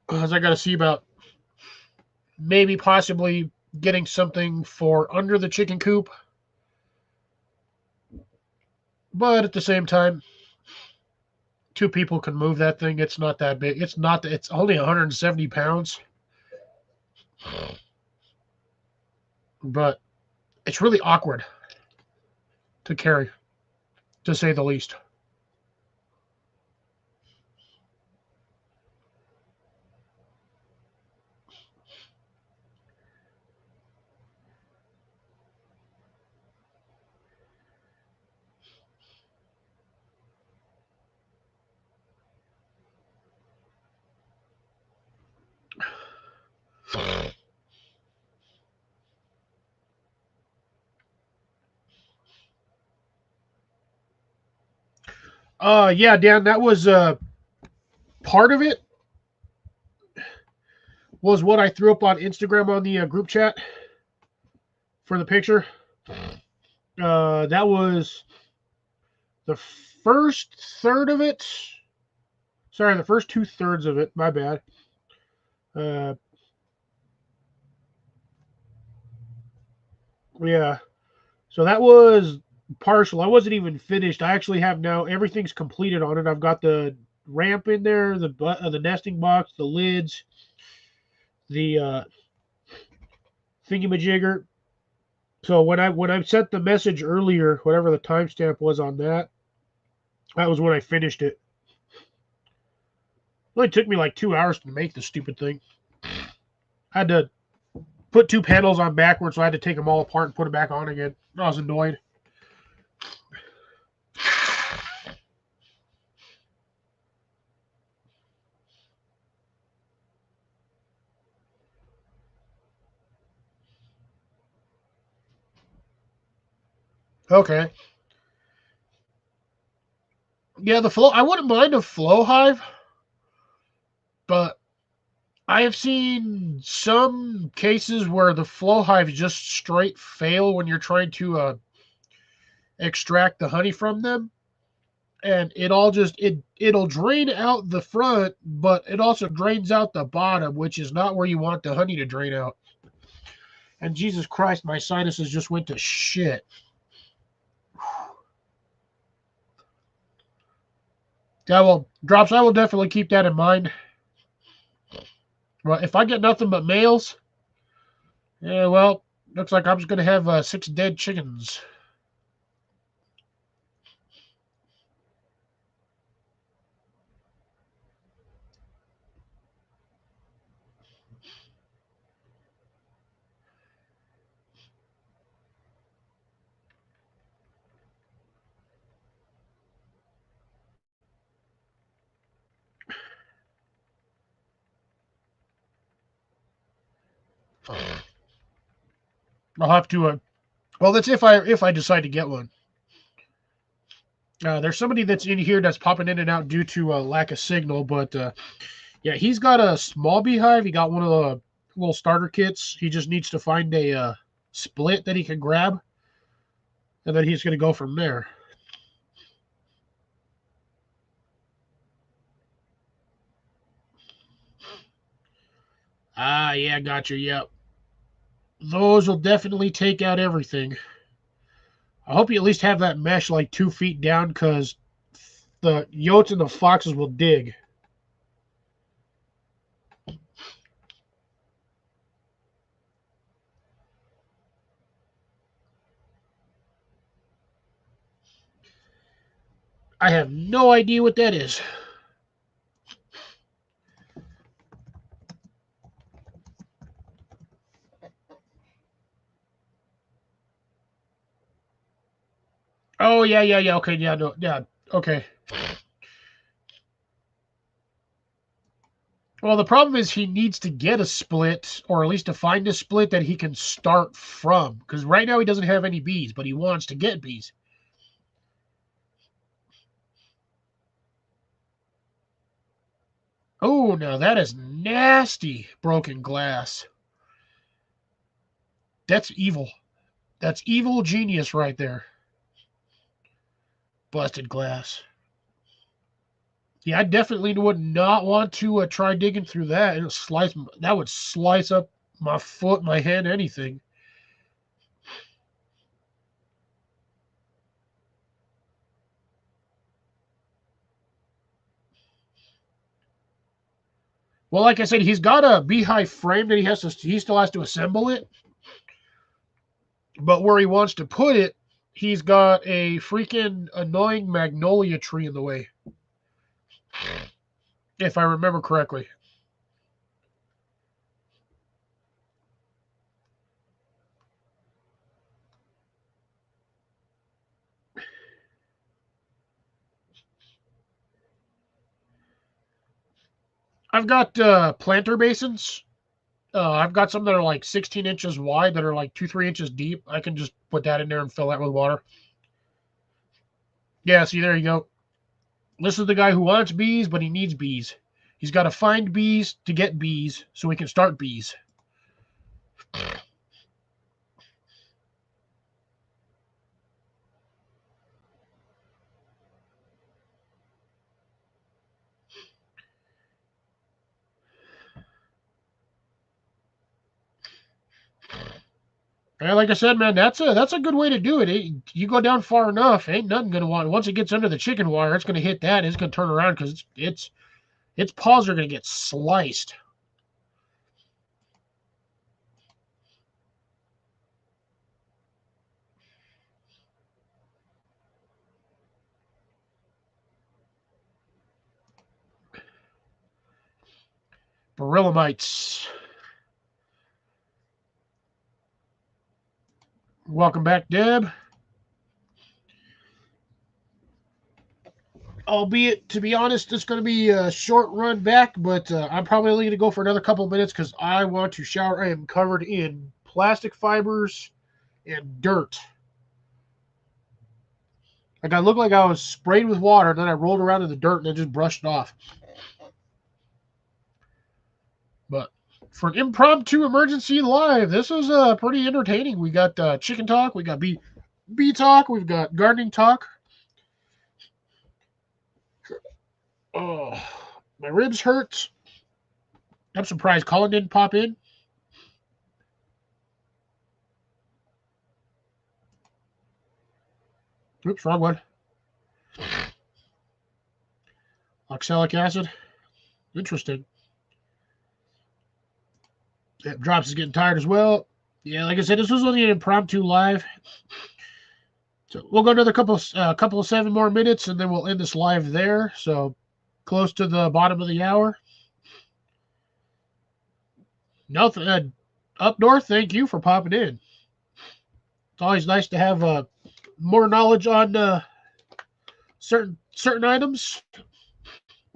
[SPEAKER 1] Because I got to see about maybe possibly getting something for under the chicken coop. But at the same time, 2 people can move that thing. It's not that big. It's only 170 pounds. But it's really awkward to carry, to say the least. Yeah, Dan, that was part of it was what I threw up on Instagram on the group chat for the picture. That was the first third of it. Sorry, the first 2/3 of it. My bad. Uh, yeah. So that was partial. I wasn't even finished. I actually have now everything's completed on it. I've got the ramp in there, the nesting box, the lids. the thingamajigger. So when I sent the message earlier, whatever the timestamp was on that, that was when I finished it. It only took me like 2 hours to make this stupid thing. I had to put two panels on backwards, so I had to take them all apart and put it back on again. I was annoyed. Okay. Yeah, the flow. I wouldn't mind a flow hive, but I have seen some cases where the flow hives just straight fail when you're trying to extract the honey from them, and it'll drain out the front, but it also drains out the bottom, which is not where you want the honey to drain out. And Jesus Christ, my sinuses just went to shit. Yeah, well, Drops, I will definitely keep that in mind. Well, if I get nothing but males, yeah, well, looks like I'm just going to have 6 dead chickens. I'll have to. Well, that's if I decide to get one. There's somebody that's in here that's popping in and out due to lack of signal, but yeah, he's got a small beehive. He got one of the little starter kits. He just needs to find a split that he can grab, and then he's going to go from there. Ah, yeah, gotcha. Yep. Those will definitely take out everything. I hope you at least have that mesh like 2 feet down, because the yotes and the foxes will dig. I have no idea what that is. Oh, yeah, yeah, yeah. Okay, yeah, no, yeah, okay. Well, the problem is he needs to get a split, or at least to find a split that he can start from. Because right now he doesn't have any bees, but he wants to get bees. Oh, now that is nasty broken glass. That's evil. That's evil genius right there. Busted glass. Yeah, I definitely would not want to try digging through that. That would slice up my foot, my hand, anything. Well, like I said, he's got a beehive frame that he still has to assemble it. But where he wants to put it, he's got a freaking annoying magnolia tree in the way. If I remember correctly. I've got planter basins. I've got some that are like 16 inches wide that are like 2-3 inches deep. I can just put that in there and fill that with water. Yeah, see, there you go. This is the guy who wants bees, but he needs bees. He's got to find bees to get bees so he can start bees. And like I said, man, that's a good way to do it. You go down far enough, ain't nothing gonna want. Once it gets under the chicken wire, it's gonna hit that. It's gonna turn around because its paws are gonna get sliced. Barillamites. Welcome back, Deb. Albeit, to be honest, it's going to be a short run back, but I'm probably only going to go for another couple of minutes because I want to shower. I am covered in plastic fibers and dirt. Like I looked like I was sprayed with water, and then I rolled around in the dirt and then just brushed it off. But for an impromptu emergency live, this was pretty entertaining. We got chicken talk, we got bee talk, we've got gardening talk. Oh, my ribs hurt. I'm surprised Colin didn't pop in. Oops, wrong one. Oxalic acid. Interesting. Yeah, Drops is getting tired as well. Yeah, like I said, this was only an impromptu live. So we'll go another couple of 7 more minutes, and then we'll end this live there. So close to the bottom of the hour. Nothing. Up north, thank you for popping in. It's always nice to have more knowledge on certain items.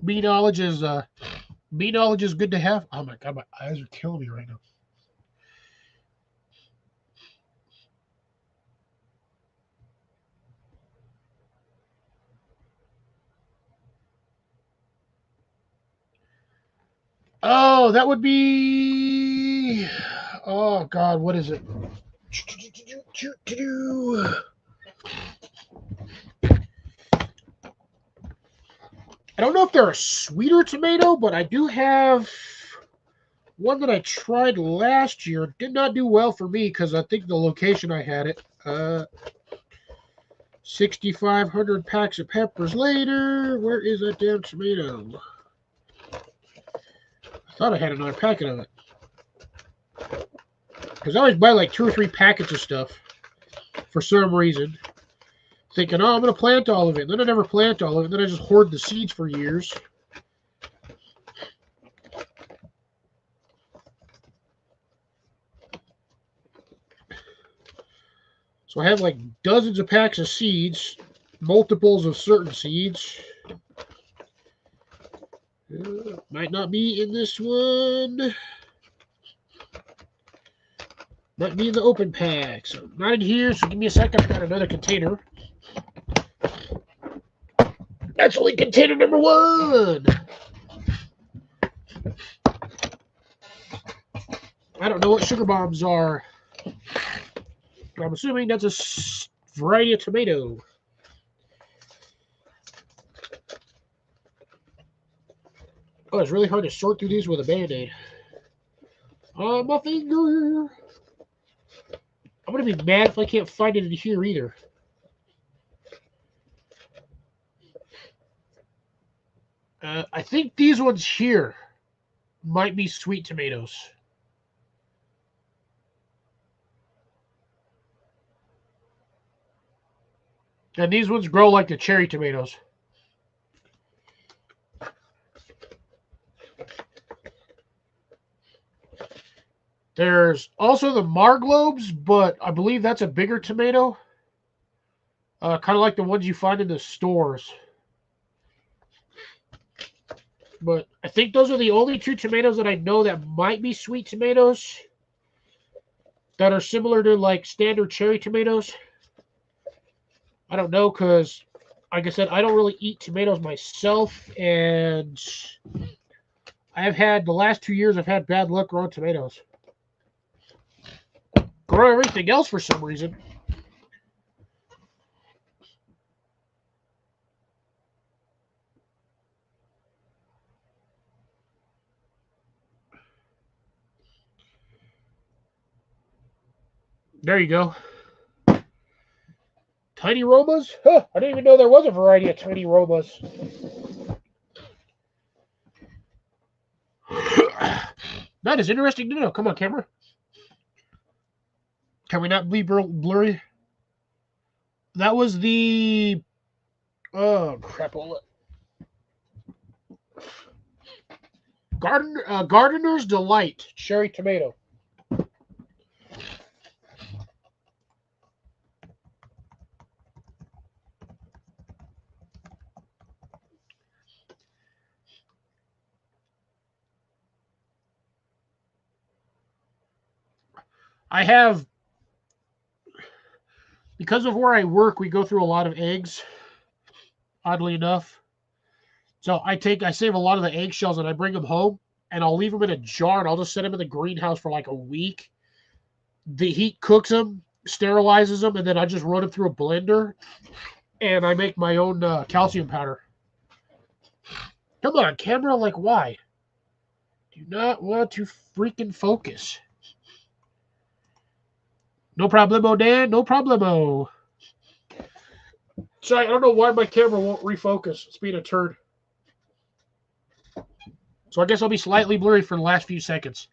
[SPEAKER 1] Bee knowledge is good to have. Oh my god, my eyes are killing me right now. Oh, that would be. Oh god, what is it? I don't know if they're a sweeter tomato, but I do have one that I tried last year. Did not do well for me because I think the location I had it. 6,500 packs of peppers later. Where is that damn tomato? I thought I had another packet of it. Because I always buy like 2 or 3 packets of stuff for some reason. Thinking, oh, I'm going to plant all of it. Then I never plant all of it. Then I just hoard the seeds for years. So I have like dozens of packs of seeds, multiples of certain seeds. Might not be in this one. Might be in the open pack. So not in here, so give me a second. I've got another container. That's only container number 1. I don't know what sugar bombs are. I'm assuming that's a variety of tomato. Oh, it's really hard to sort through these with a Band-Aid. On my finger. I'm going to be mad if I can't find it in here either. I think these ones here might be sweet tomatoes. And these ones grow like the cherry tomatoes. There's also the Marglobes, but I believe that's a bigger tomato. Kind of like the ones you find in the stores. But I think those are the only 2 tomatoes that I know that might be sweet tomatoes that are similar to like standard cherry tomatoes. I don't know because, like I said, I don't really eat tomatoes myself, and I've had the last 2 years I've had bad luck growing tomatoes. Grow everything else for some reason. There you go. Tiny Romas? Huh, I didn't even know there was a variety of tiny Romas. That is interesting to know. Come on, camera. Can we not be blurry? That was the... Oh, crap. Gardener's Delight cherry tomato. I have, because of where I work, we go through a lot of eggs, oddly enough. So I save a lot of the eggshells and I bring them home and I'll leave them in a jar and I'll just set them in the greenhouse for like a week. The heat cooks them, sterilizes them, and then I just run them through a blender and I make my own calcium powder. Come on, camera, like why? Do not want to freaking focus. No problemo, Dan. No problemo. Sorry, I don't know why my camera won't refocus. It's being a turd. So I guess I'll be slightly blurry for the last few seconds.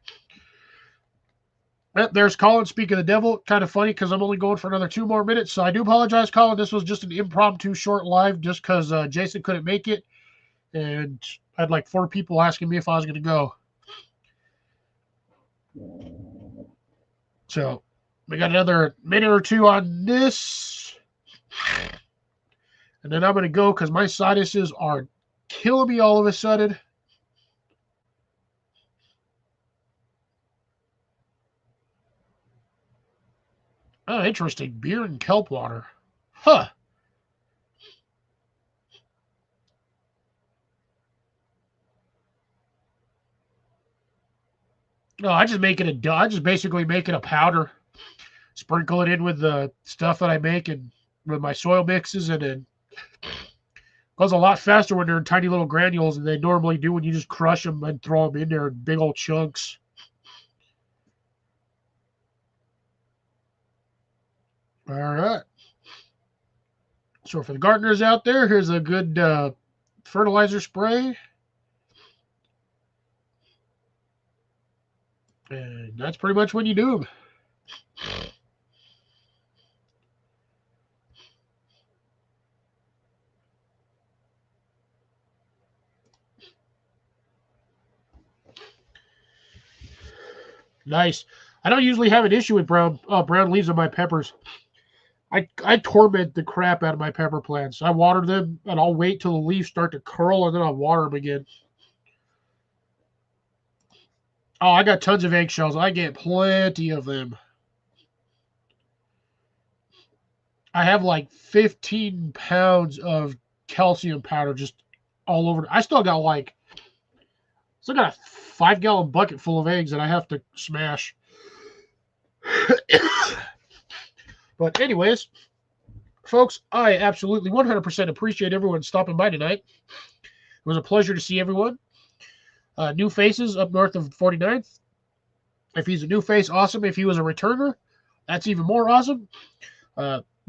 [SPEAKER 1] There's Colin, speak of the devil. Kind of funny because I'm only going for another 2 more minutes. So I do apologize, Colin. This was just an impromptu short live just because Jason couldn't make it. And I had like 4 people asking me if I was going to go. So we got another minute or 2 on this. And then I'm going to go because my sinuses are killing me all of a sudden. Oh, interesting. Beer and kelp water. Huh. No, I just basically make it a powder. Sprinkle it in with the stuff that I make and with my soil mixes, and it goes a lot faster when they're in tiny little granules than they normally do when you just crush them and throw them in there in big old chunks. All right. So for the gardeners out there, here's a good fertilizer spray. And that's pretty much when you do them. Nice. I don't usually have an issue with brown leaves on my peppers. I torment the crap out of my pepper plants. I water them, and I'll wait till the leaves start to curl, and then I'll water them again. Oh, I got tons of eggshells. I get plenty of them. I have like 15 pounds of calcium powder just all over. I still got a 5-gallon bucket full of eggs that I have to smash. But anyways, folks, I absolutely 100% appreciate everyone stopping by tonight. It was a pleasure to see everyone. New faces up north of 49th. If he's a new face, awesome. If he was a returner, that's even more awesome.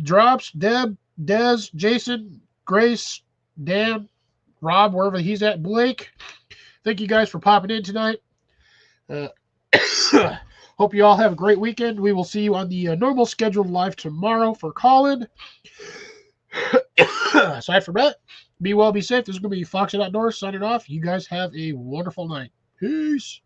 [SPEAKER 1] Drops, Deb, Dez, Jason, Grace, Dan, Rob, wherever he's at, Blake. Thank you guys for popping in tonight. Hope you all have a great weekend. We will see you on the normal scheduled live tomorrow for Colin. Aside from that, be well, be safe. This is going to be Fox Outdoors signing off. You guys have a wonderful night. Peace.